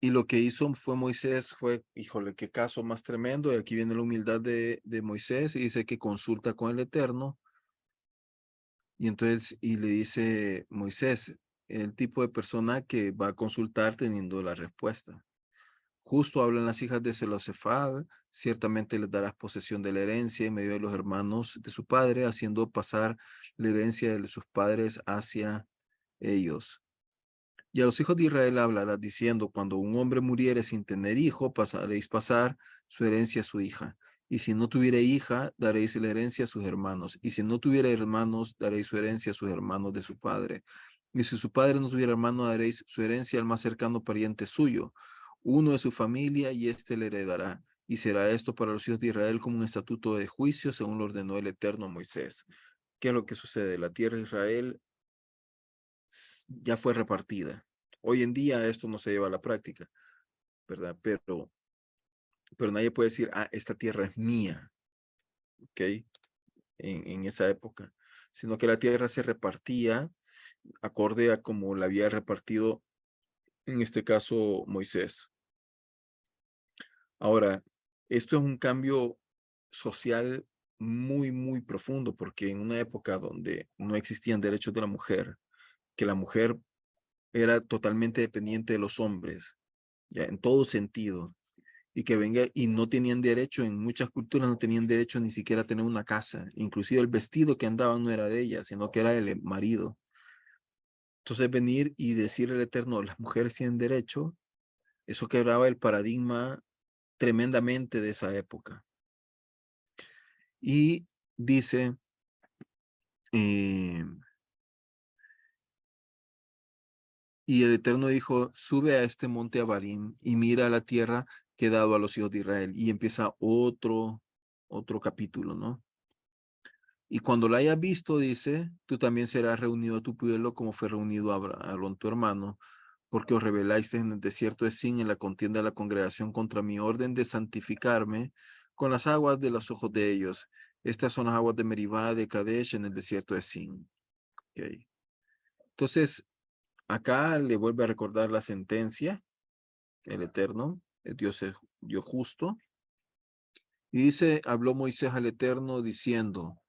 y lo que hizo fue Moisés, fue, híjole, qué caso más tremendo, y aquí viene la humildad de Moisés y dice que consulta con el Eterno. Y entonces, y le dice Moisés, el tipo de persona que va a consultar teniendo la respuesta. Justo hablan las hijas de Zelofehad, ciertamente les darás posesión de la herencia en medio de los hermanos de su padre, haciendo pasar la herencia de sus padres hacia ellos. Y a los hijos de Israel hablarás diciendo, cuando un hombre muriere sin tener hijo, pasaréis pasar su herencia a su hija. Y si no tuviera hija, daréis la herencia a sus hermanos. Y si no tuviera hermanos, daréis su herencia a sus hermanos de su padre. Y si su padre no tuviera hermano, daréis su herencia al más cercano pariente suyo, uno de su familia, y éste le heredará. Y será esto para los hijos de Israel como un estatuto de juicio, según lo ordenó el Eterno a Moisés. ¿Qué es lo que sucede? La tierra de Israel ya fue repartida. Hoy en día esto no se lleva a la práctica, ¿verdad? Pero nadie puede decir, ah, esta tierra es mía, ¿ok? En esa época, sino que la tierra se repartía acorde a como la había repartido, en este caso, Moisés. Ahora, esto es un cambio social muy profundo, porque en una época donde no existían derechos de la mujer, que la mujer era totalmente dependiente de los hombres, ya en todo sentido, y que venga y no tenían derecho, en muchas culturas no tenían derecho ni siquiera a tener una casa, inclusive el vestido que andaban no era de ella, sino que era del marido. Entonces venir y decirle al Eterno, las mujeres tienen derecho, eso quebraba el paradigma tremendamente de esa época. Y dice, eh, y el Eterno dijo, sube a este monte Abarim y mira la tierra que he dado a los hijos de Israel. Y empieza otro capítulo, ¿no? Y cuando la hayas visto, dice, tú también serás reunido a tu pueblo como fue reunido a Aarón tu hermano, porque os rebelaste en el desierto de Sin en la contienda de la congregación contra mi orden de santificarme con las aguas de los ojos de ellos. Estas son las aguas de Meribá, de Kadesh, en el desierto de Sin. Okay. Entonces, acá le vuelve a recordar la sentencia, el Eterno, el Dios es Dios justo, y dice, habló Moisés al Eterno diciendo,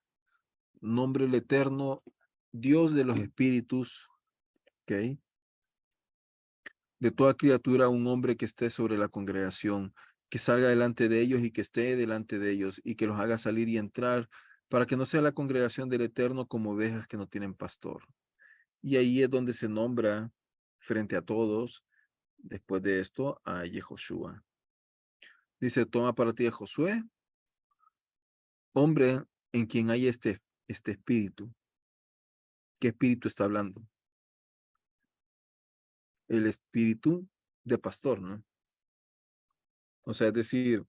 nombre el Eterno, Dios de los espíritus, ¿ok? De toda criatura, un hombre que esté sobre la congregación, que salga delante de ellos y que esté delante de ellos, y que los haga salir y entrar, para que no sea la congregación del Eterno como ovejas que no tienen pastor. Y ahí es donde se nombra frente a todos, después de esto, a Yehoshua. Dice, toma para ti a Josué, hombre en quien hay este espíritu. ¿Qué espíritu está hablando? El espíritu de pastor, ¿no? O sea, es decir,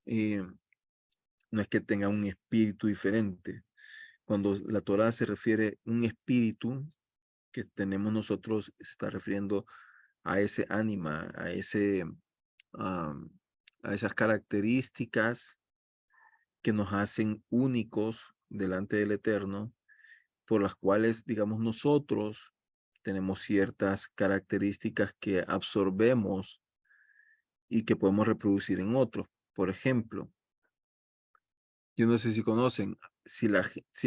eh, no es que tenga un espíritu diferente. Cuando la Torah se refiere a un espíritu que tenemos nosotros, se está refiriendo a ese ánima, um, a esas características que nos hacen únicos delante del Eterno, por las cuales, digamos, nosotros tenemos ciertas características que absorbemos y que podemos reproducir en otros. Por ejemplo, yo no sé si conocen, si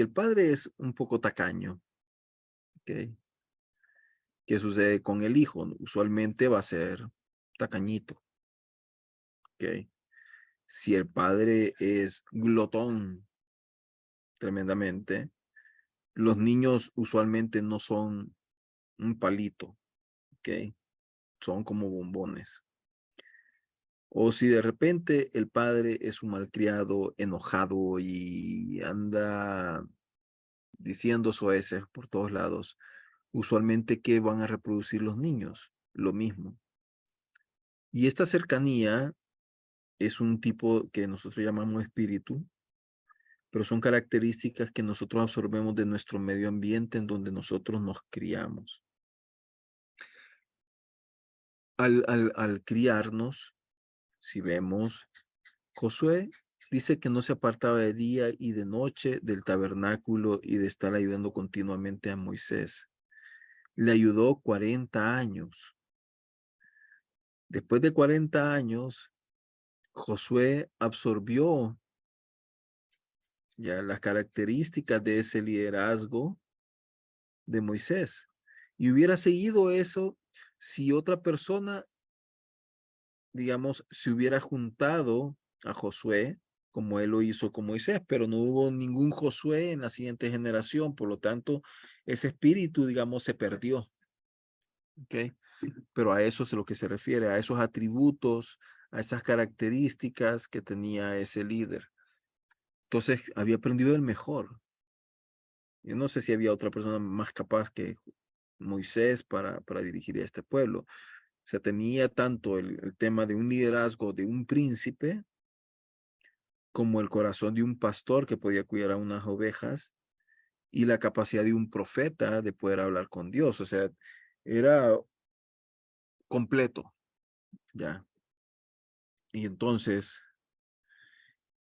el padre es un poco tacaño, ¿ok? ¿Qué sucede con el hijo? Usualmente va a ser tacañito, ¿ok? Si el padre es glotón tremendamente, los niños usualmente no son un palito, ¿ok? Son como bombones. O si de repente el padre es un malcriado, enojado y anda diciendo soeces por todos lados, usualmente, ¿qué van a reproducir los niños? Lo mismo. Y esta cercanía es un tipo que nosotros llamamos espíritu, pero son características que nosotros absorbemos de nuestro medio ambiente en donde nosotros nos criamos. Al criarnos, si vemos, Josué dice que no se apartaba de día y de noche del tabernáculo y de estar ayudando continuamente a Moisés. Le ayudó 40 años. Después de 40 años, Josué absorbió ya las características de ese liderazgo de Moisés y hubiera seguido eso si otra persona digamos, se hubiera juntado a Josué como él lo hizo con Moisés, pero no hubo ningún Josué en la siguiente generación, por lo tanto, ese espíritu, digamos, se perdió. ¿Ok? Pero a eso es a lo que se refiere, a esos atributos, a esas características que tenía ese líder. Entonces, había aprendido el mejor. Yo no sé si había otra persona más capaz que Moisés para dirigir a este pueblo. O sea, tenía tanto el tema de un liderazgo de un príncipe como el corazón de un pastor que podía cuidar a unas ovejas y la capacidad de un profeta de poder hablar con Dios. O sea, era completo, ¿ya? Y entonces,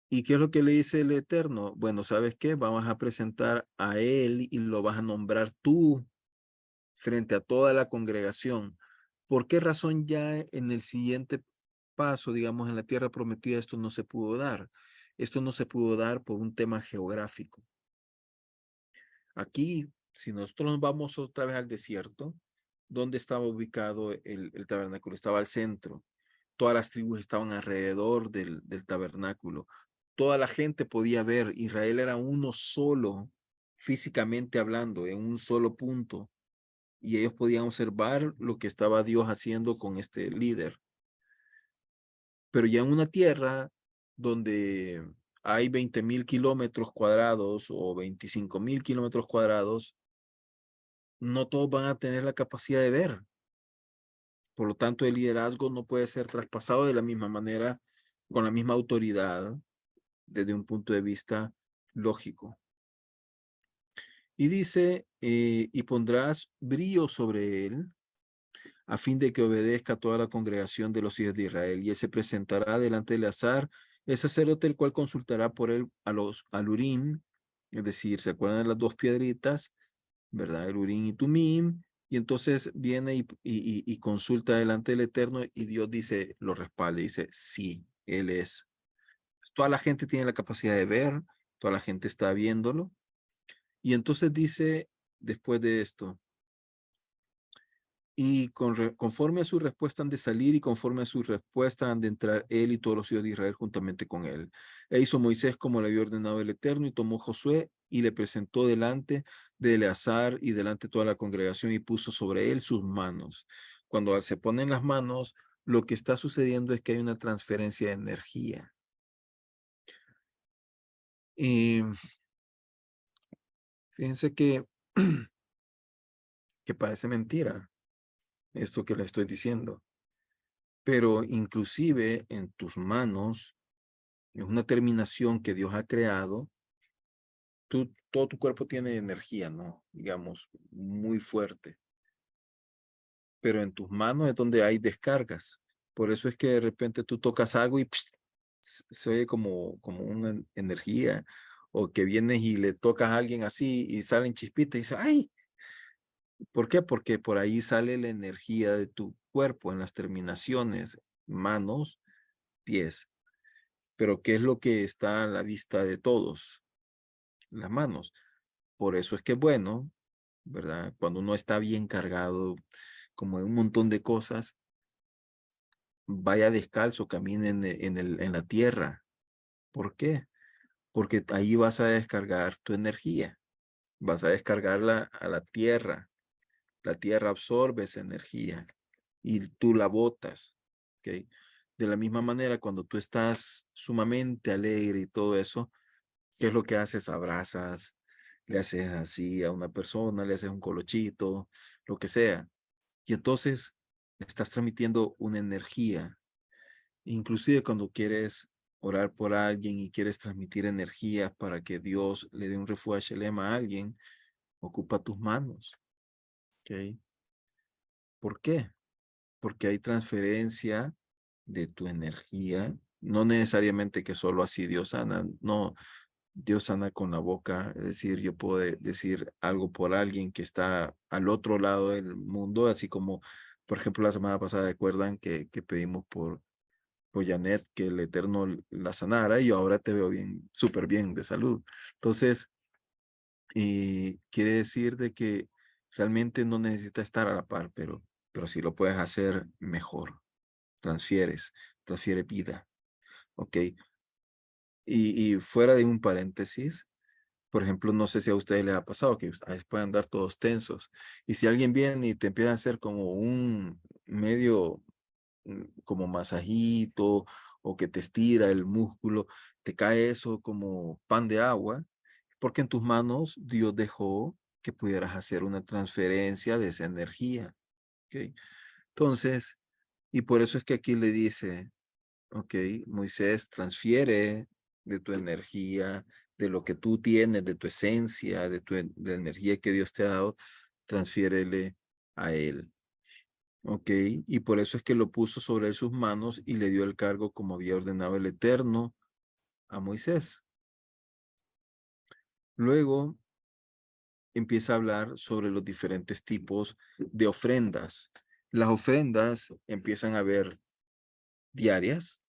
¿y qué es lo que le dice el Eterno? Bueno, ¿sabes qué? Vamos a presentar a él y lo vas a nombrar tú frente a toda la congregación. ¿Por qué razón ya en el siguiente paso, digamos, en la tierra prometida, esto no se pudo dar? Esto no se pudo dar por un tema geográfico. Aquí, si nosotros nos vamos otra vez al desierto, ¿dónde estaba ubicado el tabernáculo? Estaba al centro. Todas las tribus estaban alrededor del tabernáculo. Toda la gente podía ver. Israel era uno solo, físicamente hablando, en un solo punto. Y ellos podían observar lo que estaba Dios haciendo con este líder. Pero ya en una tierra donde hay 20,000 kilómetros cuadrados o 25,000 kilómetros cuadrados, no todos van a tener la capacidad de ver. Por lo tanto, el liderazgo no puede ser traspasado de la misma manera, con la misma autoridad, desde un punto de vista lógico. Y dice, y pondrás brillo sobre él, a fin de que obedezca a toda la congregación de los hijos de Israel, y él se presentará delante de Eleazar, el sacerdote, el cual consultará por él al Urim, es decir, ¿se acuerdan de las dos piedritas? ¿Verdad? El Urim y Tumim, y entonces viene y consulta delante del Eterno, y Dios dice, lo respalda, dice, sí, Él es. Toda la gente tiene la capacidad de ver, toda la gente está viéndolo, y entonces dice, después de esto, y conforme a su respuesta han de salir y conforme a su respuesta han de entrar él y todos los hijos de Israel juntamente con él. E hizo Moisés como le había ordenado el Eterno y tomó Josué y le presentó delante de Eleazar y delante de toda la congregación y puso sobre él sus manos. Cuando se ponen las manos, lo que está sucediendo es que hay una transferencia de energía. Y fíjense que parece mentira esto que le estoy diciendo, pero inclusive en tus manos es una terminación que Dios ha creado. Todo tu cuerpo tiene energía, ¿no? Digamos, muy fuerte. Pero en tus manos es donde hay descargas. Por eso es que de repente tú tocas algo y se oye como una energía. O que vienes y le tocas a alguien así y salen chispitas y dices, ¡ay! ¿Por qué? Porque por ahí sale la energía de tu cuerpo en las terminaciones, manos, pies. Pero ¿qué es lo que está a la vista de todos? Las manos. Por eso es que es bueno, ¿verdad? Cuando uno está bien cargado, como de un montón de cosas, vaya descalzo, camine en la tierra. ¿Por qué? Porque ahí vas a descargar tu energía, vas a descargarla a la tierra. La tierra absorbe esa energía y tú la botas, ¿ok? De la misma manera, cuando tú estás sumamente alegre y todo eso, ¿qué es lo que haces? Abrazas, le haces así a una persona, le haces un colochito, lo que sea. Y entonces estás transmitiendo una energía. Inclusive cuando quieres orar por alguien y quieres transmitir energía para que Dios le dé un refugio a alguien, ocupa tus manos. ¿Ok? ¿Por qué? Porque hay transferencia de tu energía. No necesariamente que solo así Dios sana. No, Dios sana con la boca, es decir, yo puedo decir algo por alguien que está al otro lado del mundo, así como, por ejemplo, la semana pasada, recuerdan que pedimos por Janet que el Eterno la sanara y ahora te veo bien, súper bien de salud. Entonces, y quiere decir de que realmente no necesita estar a la par, pero sí lo puedes hacer mejor. transfiere vida, ¿ok? Y fuera de un paréntesis, por ejemplo, no sé si a ustedes les ha pasado que a veces pueden andar todos tensos. Y si alguien viene y te empieza a hacer como un medio, como masajito o que te estira el músculo, te cae eso como pan de agua, porque en tus manos Dios dejó que pudieras hacer una transferencia de esa energía. ¿Ok? Entonces, y por eso es que aquí le dice, ok, Moisés, transfiere de tu energía, de lo que tú tienes, de tu esencia, de la energía que Dios te ha dado, transfiérele a él. Ok, y por eso es que lo puso sobre él sus manos y le dio el cargo como había ordenado el Eterno a Moisés. Luego empieza a hablar sobre los diferentes tipos de ofrendas. Las ofrendas empiezan a ver diarias,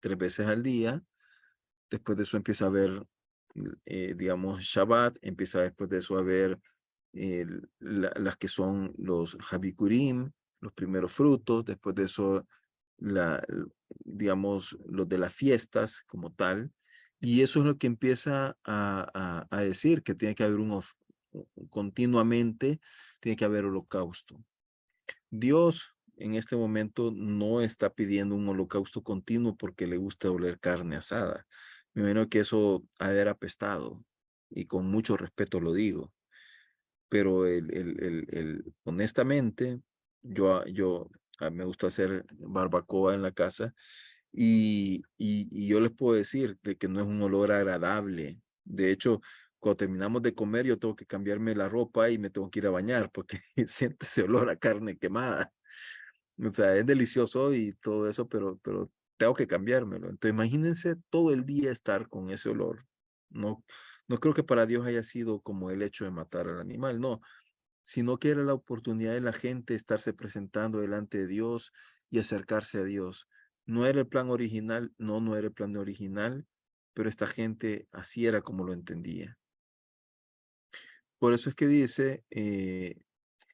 3 veces al día. Después de eso empieza a haber, digamos, Shabbat, empieza después de eso a ver las que son los Habikurim, los primeros frutos, después de eso, digamos, los de las fiestas como tal, y eso es lo que empieza a decir, que tiene que haber continuamente, tiene que haber holocausto. Dios en este momento no está pidiendo un holocausto continuo porque le gusta oler carne asada. Me imagino que eso ha de haber apestado y con mucho respeto lo digo, pero honestamente, me gusta hacer barbacoa en la casa y yo les puedo decir de que no es un olor agradable. De hecho, cuando terminamos de comer, yo tengo que cambiarme la ropa y me tengo que ir a bañar porque siente ese olor a carne quemada. O sea, es delicioso y todo eso, pero tengo que cambiármelo. Entonces, imagínense todo el día estar con ese olor. No, no creo que para Dios haya sido como el hecho de matar al animal, no, sino que era la oportunidad de la gente estarse presentando delante de Dios y acercarse a Dios. No era el plan original, no era el plan original, pero esta gente así era como lo entendía. Por eso es que dice,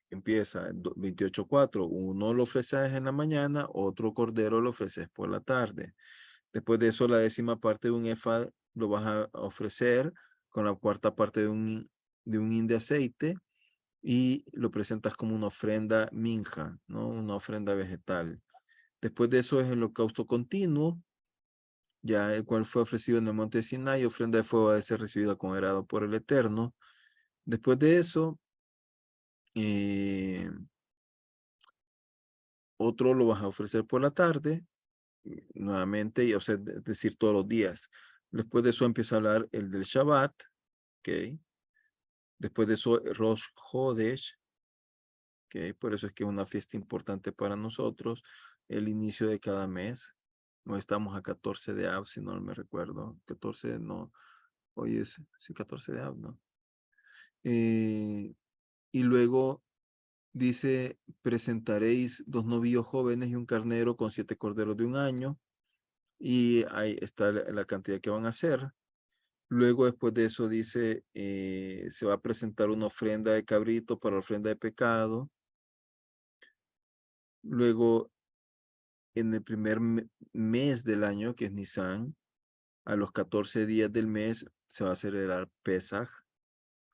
empieza 28:4, uno lo ofreces en la mañana, otro cordero lo ofreces por la tarde. Después de eso, la 10ª parte de un efad lo vas a ofrecer con la 4ª parte de un hin de aceite y lo presentas como una ofrenda minja, ¿no? Una ofrenda vegetal. Después de eso es el holocausto continuo, ya el cual fue ofrecido en el monte de Sinai, ofrenda de fuego ha de ser recibida con agrado por el Eterno. Después de eso, eh, otro lo vas a ofrecer por la tarde, nuevamente, y, o sea, es decir, todos los días. Después de eso empieza a hablar el del Shabbat, ¿ok? Después de eso, Rosh Hodesh, ¿ok? Por eso es que es una fiesta importante para nosotros, el inicio de cada mes. No estamos a 14 de Av, si no me recuerdo. 14, no, hoy es, sí, 14 de Av, ¿no? Y luego dice, presentaréis 2 novillos jóvenes y un carnero con 7 corderos de un año. Y ahí está la cantidad que van a hacer. Luego, después de eso, dice, se va a presentar una ofrenda de cabrito para ofrenda de pecado. Luego, en el primer mes del año, que es Nisan, a los 14 días del mes, se va a celebrar Pesaj.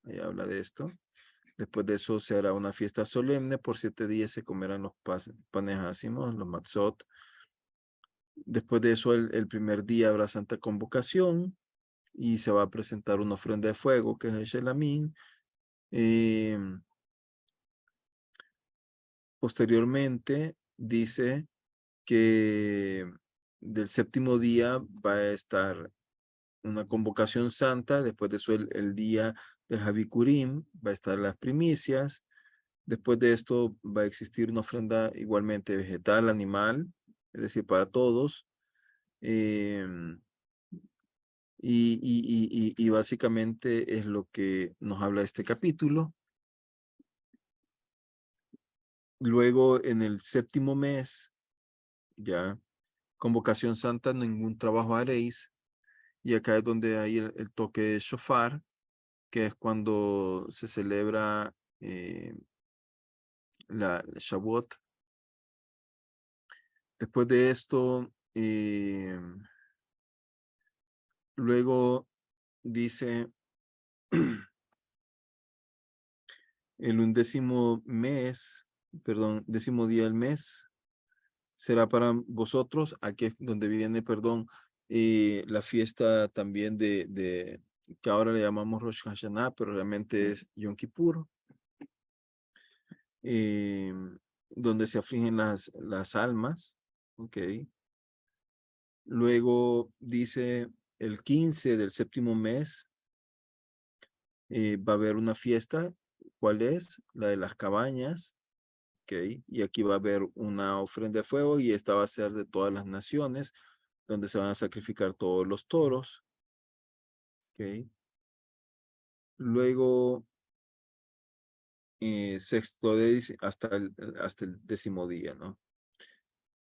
Ahí habla de esto. Después de eso, se hará una fiesta solemne. Por 7 días se comerán los panes ácimos, los matzot. Después de eso, el primer día habrá santa convocación y se va a presentar una ofrenda de fuego, que es el Shelamín. Posteriormente, dice que del 7º día va a estar una convocación santa. Después de eso, el día del Habikurim, va a estar las primicias. Después de esto, va a existir una ofrenda igualmente vegetal, animal, es decir, para todos. em, y básicamente es lo que nos habla este capítulo. Luego, en el 7º mes, ya, convocación santa, ningún trabajo haréis. Y acá es donde hay el toque de shofar, que es cuando se celebra la Shavuot. Después de esto, luego dice, el 11º mes, perdón, 10º día del mes, será para vosotros, aquí es donde viene, perdón, la fiesta también que ahora le llamamos Rosh Hashanah, pero realmente es Yom Kippur, eh, donde se afligen las almas, ¿ok? Luego dice el 15 del 7º mes, va a haber una fiesta. ¿Cuál es? La de las cabañas, ¿ok? Y aquí va a haber una ofrenda de fuego y esta va a ser de todas las naciones, donde se van a sacrificar todos los toros, ¿ok? Luego, sexto de hasta el 10º día, ¿no?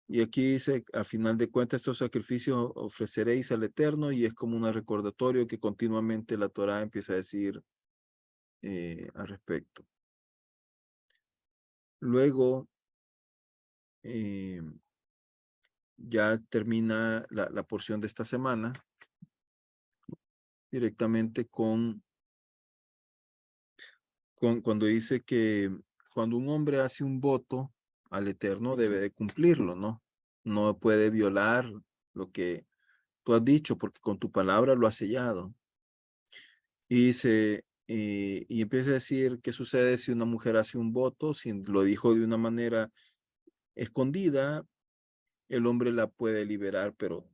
Y aquí dice, al final de cuentas, estos sacrificios ofreceréis al Eterno y es como un recordatorio que continuamente la Torá empieza a decir al respecto. Luego, eh, ya termina la porción de esta semana directamente con cuando dice que cuando un hombre hace un voto al Eterno debe de cumplirlo, ¿no? No puede violar lo que tú has dicho porque con tu palabra lo has sellado. Y dice, y empieza a decir qué sucede si una mujer hace un voto, si lo dijo de una manera escondida, el hombre la puede liberar, pero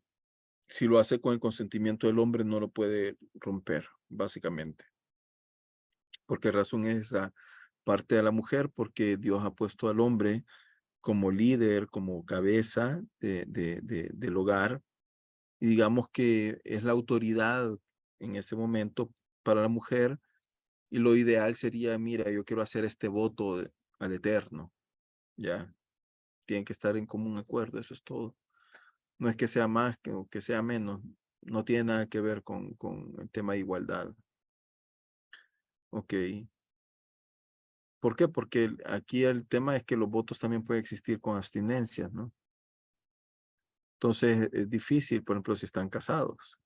si lo hace con el consentimiento del hombre, no lo puede romper, básicamente. ¿Por qué razón es esa parte de la mujer? Porque Dios ha puesto al hombre como líder, como cabeza del hogar, y digamos que es la autoridad en ese momento para la mujer, y lo ideal sería, mira, yo quiero hacer este voto al Eterno, ya, tienen que estar en común acuerdo, eso es todo. No es que sea más o que sea menos, no tiene nada que ver con el tema de igualdad. Ok. ¿Por qué? Porque aquí el tema es que los votos también pueden existir con abstinencia, ¿no? Entonces es difícil, por ejemplo, si están casados.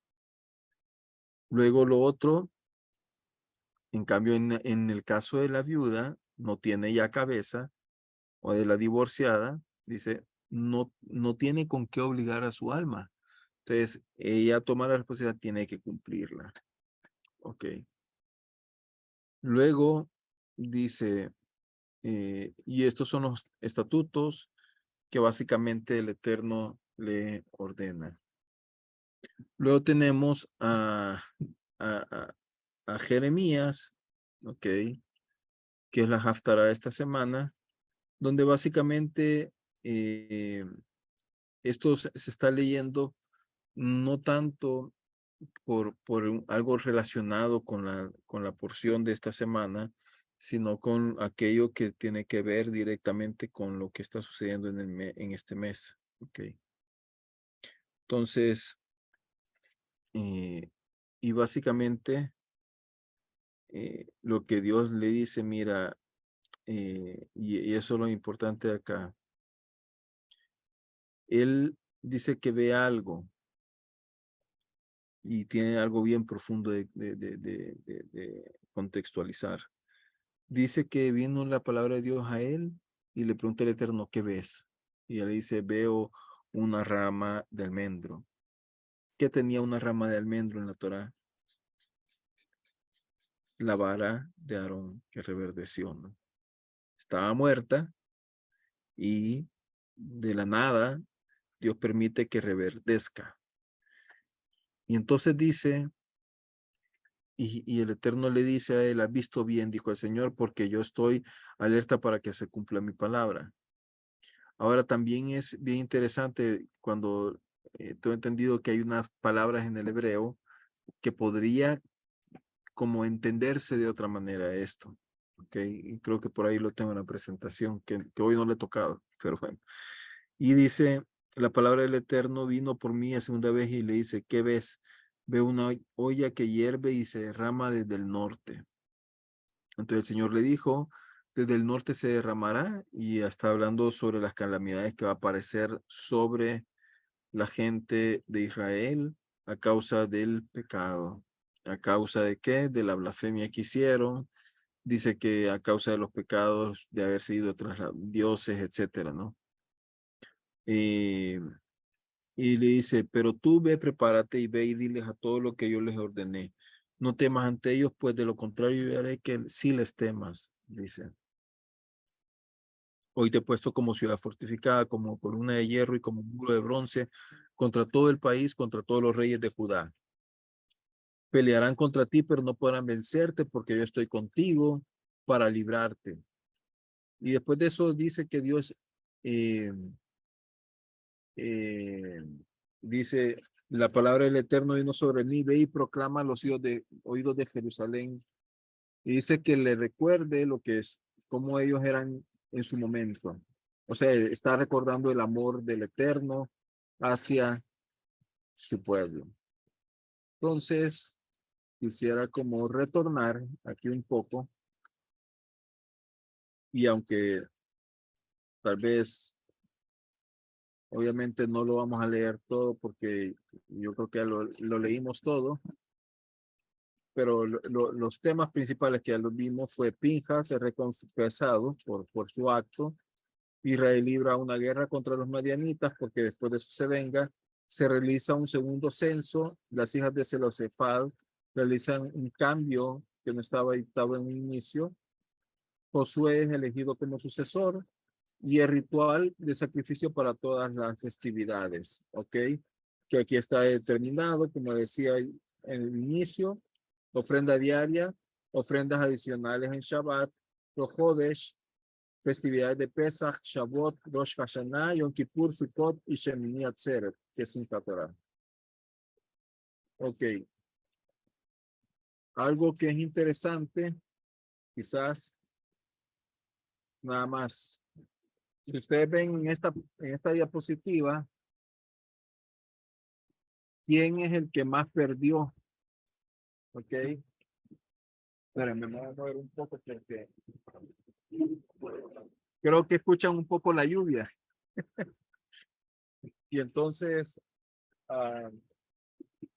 Luego lo otro, en cambio, en el caso de la viuda, no tiene ya cabeza, o de la divorciada, dice, no tiene con qué obligar a su alma. Entonces, ella toma la responsabilidad, tiene que cumplirla. Ok. Luego dice, y estos son los estatutos que básicamente el Eterno le ordena. Luego tenemos a, a- a Jeremías, ok, que es la Haftarah de esta semana, donde básicamente esto se está leyendo no tanto por algo relacionado con la porción de esta semana, sino con aquello que tiene que ver directamente con lo que está sucediendo en este mes. Okay. Entonces, eh, y básicamente lo que Dios le dice, mira, y eso es lo importante de acá, Él dice que ve algo y tiene algo bien profundo de contextualizar. Dice que vino la palabra de Dios a él y le pregunta al Eterno, ¿qué ves? Y él dice, veo una rama de almendro. ¿Qué tenía una rama de almendro en la Torá? La vara de Aarón que reverdeció, ¿no? Estaba muerta y de la nada Dios permite que reverdezca. Y entonces dice, y el Eterno le dice a él, has visto bien, dijo el Señor, porque yo estoy alerta para que se cumpla mi palabra. Ahora también es bien interesante cuando tengo entendido que hay unas palabras en el hebreo que podría como entenderse de otra manera esto. ¿Ok? Y creo que por ahí lo tengo en la presentación, que hoy no le he tocado, pero bueno. Y dice, la palabra del Eterno vino por mí a segunda vez y le dice, ¿qué ves? Veo una olla que hierve y se derrama desde el norte. Entonces el Señor le dijo, desde el norte se derramará y está hablando sobre las calamidades que va a aparecer sobre la gente de Israel a causa del pecado. ¿A causa de qué? De la blasfemia que hicieron. Dice que a causa de los pecados de haber sido tras dioses, etcétera, ¿no? Y, y le dice, pero tú ve, prepárate y ve y diles a todo lo que yo les ordené. No temas ante ellos, pues de lo contrario yo haré que sí les temas, dice. Hoy te he puesto como ciudad fortificada, como columna de hierro y como muro de bronce contra todo el país, contra todos los reyes de Judá. Pelearán contra ti, pero no podrán vencerte porque yo estoy contigo para librarte. Y después de eso dice que Dios eh, eh, dice, la palabra del Eterno vino sobre mí, ve y proclama a los oídos de Jerusalén. Y dice que le recuerde lo que es, cómo ellos eran en su momento. O sea, está recordando el amor del Eterno hacia su pueblo. Entonces, quisiera como retornar aquí un poco y aunque tal vez, obviamente no lo vamos a leer todo porque yo creo que ya lo leímos todo, pero los temas principales que ya lo vimos fue Pinjas, es recompensado por su acto. Israel libra una guerra contra los madianitas porque después de eso se venga, se realiza un segundo censo, las hijas de Zelofehad realizan un cambio que no estaba dictado en un inicio, Josué es elegido como sucesor y el ritual de sacrificio para todas las festividades, ¿ok? Que aquí está determinado, como decía en el inicio, ofrenda diaria, ofrendas adicionales en Shabbat, los Jodesh, festividades de Pesach, Shavuot, Rosh Hashanah, Yom Kippur, Sukkot y Shemini Atzeret, que es Simchat Torah. Ok, algo que es interesante, quizás nada más. Si ustedes ven en esta diapositiva, ¿quién es el que más perdió? Ok, espérenme, me voy a mover un poco porque creo que escuchan un poco la lluvia. Y entonces, uh,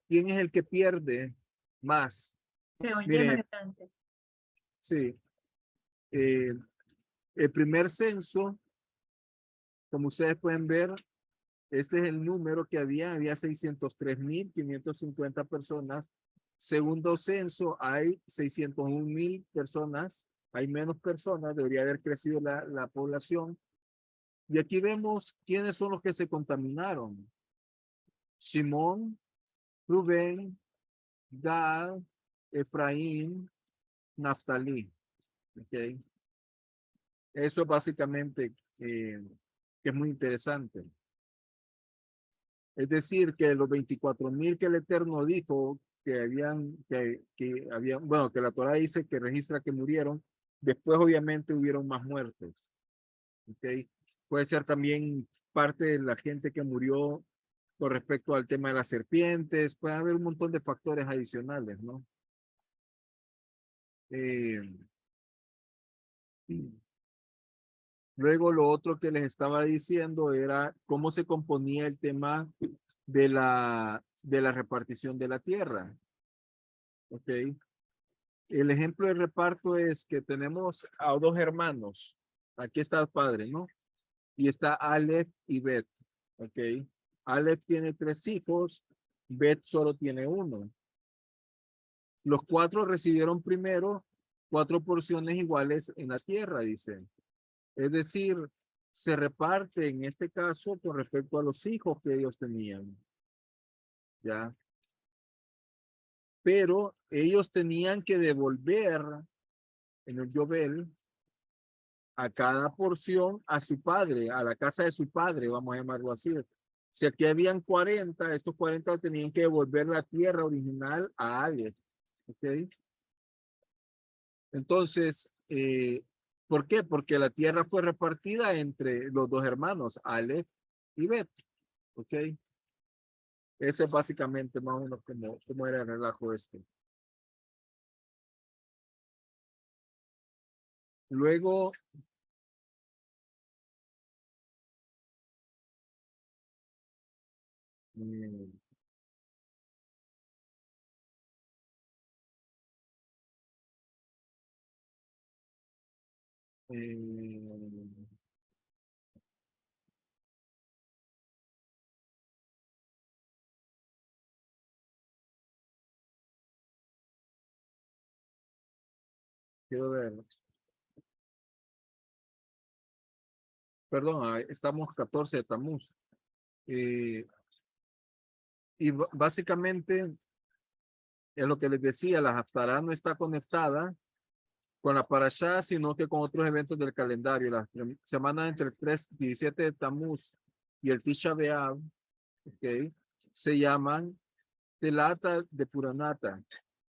¿quién es el que pierde más? Se oye Miren, bastante. sí, eh, el primer censo, como ustedes pueden ver, este es el número que había 603,550 personas. Segundo censo, hay 601,000 personas, hay menos personas, debería haber crecido la población. Y aquí vemos quiénes son los que se contaminaron. Simón, Rubén, Gad, Efraín, Naftalí. Okay. Eso básicamente que es muy interesante. Es decir, que los 24,000 que el Eterno dijo que habían, bueno, que la Torah dice que registra que murieron, después obviamente hubieron más muertos. ¿Okay? Puede ser también parte de la gente que murió con respecto al tema de las serpientes, puede haber un montón de factores adicionales, ¿no? Eh, Luego lo otro que les estaba diciendo era cómo se componía el tema de la repartición de la tierra. ¿Ok? El ejemplo de reparto es que tenemos a dos hermanos. Aquí está el padre, ¿no? Y está Aleph y Bet. ¿Ok? Aleph tiene 3 hijos, Bet solo tiene uno. Los 4 recibieron primero 4 porciones iguales en la tierra, dice. Es decir, se reparte en este caso con respecto a los hijos que ellos tenían. ¿Ya? Pero ellos tenían que devolver en el Yobel a cada porción a su padre, a la casa de su padre, vamos a llamarlo así. Si aquí habían 40, estos 40 tenían que devolver la tierra original a alguien. ¿Ok? Entonces, ¿por qué? Porque la tierra fue repartida entre los dos hermanos, Aleph y Bet. ¿Ok? Ese es básicamente más o menos como era el relajo este. Luego, mm, eh, quiero ver, perdón, estamos 14 de Tamuz. Eh, y básicamente, es lo que les decía, la Haftarah no está conectada con la Parashá, sino que con otros eventos del calendario. La semana entre el 17 de Tamuz y el Tisha B'Av, okay, se llaman Telata de Puranata,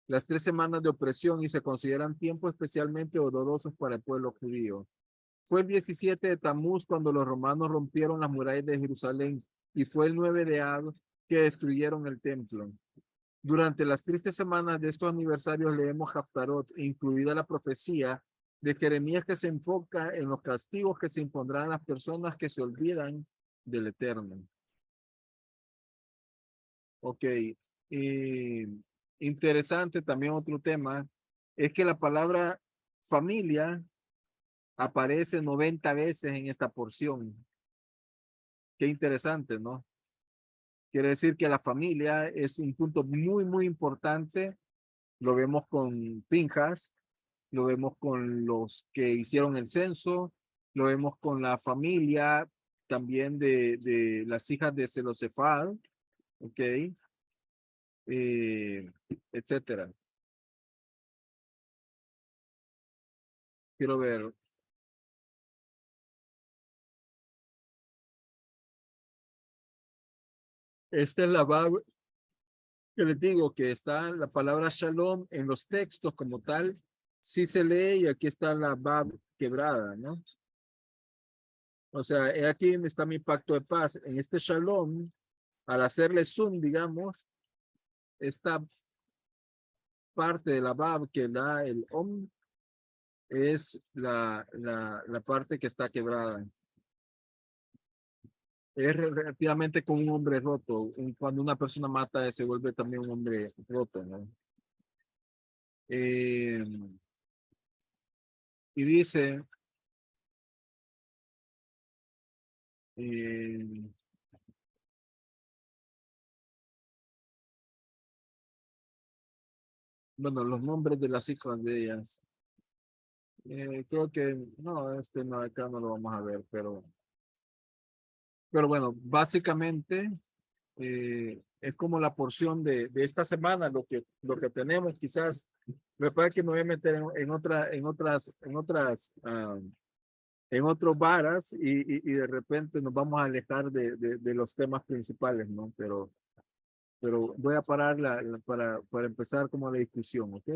las 3 semanas de opresión, y se consideran tiempos especialmente dolorosos para el pueblo judío. Fue el 17 de Tamuz cuando los romanos rompieron las murallas de Jerusalén, y fue el 9 de Ab que destruyeron el templo. Durante las tristes semanas de estos aniversarios leemos Haftarot, incluida la profecía de Jeremías, que se enfoca en los castigos que se impondrán a las personas que se olvidan del Eterno. Ok. Y interesante también otro tema es que la palabra familia aparece 90 veces en esta porción. Qué interesante, ¿no? Quiere decir que la familia es un punto muy, muy importante. Lo vemos con Pinjas, lo vemos con los que hicieron el censo, lo vemos con la familia también de las hijas de Zelosefal, ¿ok? Eh, etcétera. Quiero ver. Esta es la Bab que les digo que está la palabra Shalom en los textos como tal. Sí se lee, y aquí está la Bab quebrada, ¿no? O sea, aquí está mi pacto de paz. En este Shalom, al hacerle zoom, digamos, esta parte de la Bab que da el Om es la parte que está quebrada. Es relativamente con un hombre roto. Cuando una persona mata, se vuelve también un hombre roto, ¿no? Eh, y dice, eh, bueno, los nombres de las hijas de ellas. Creo que, no, no, acá no lo vamos a ver, pero bueno, básicamente es como la porción de esta semana, lo que tenemos. Quizás me parece que me voy a meter en otros varas, y de repente nos vamos a alejar de los temas principales, ¿no? Pero voy a parar para empezar como la discusión, ¿ok?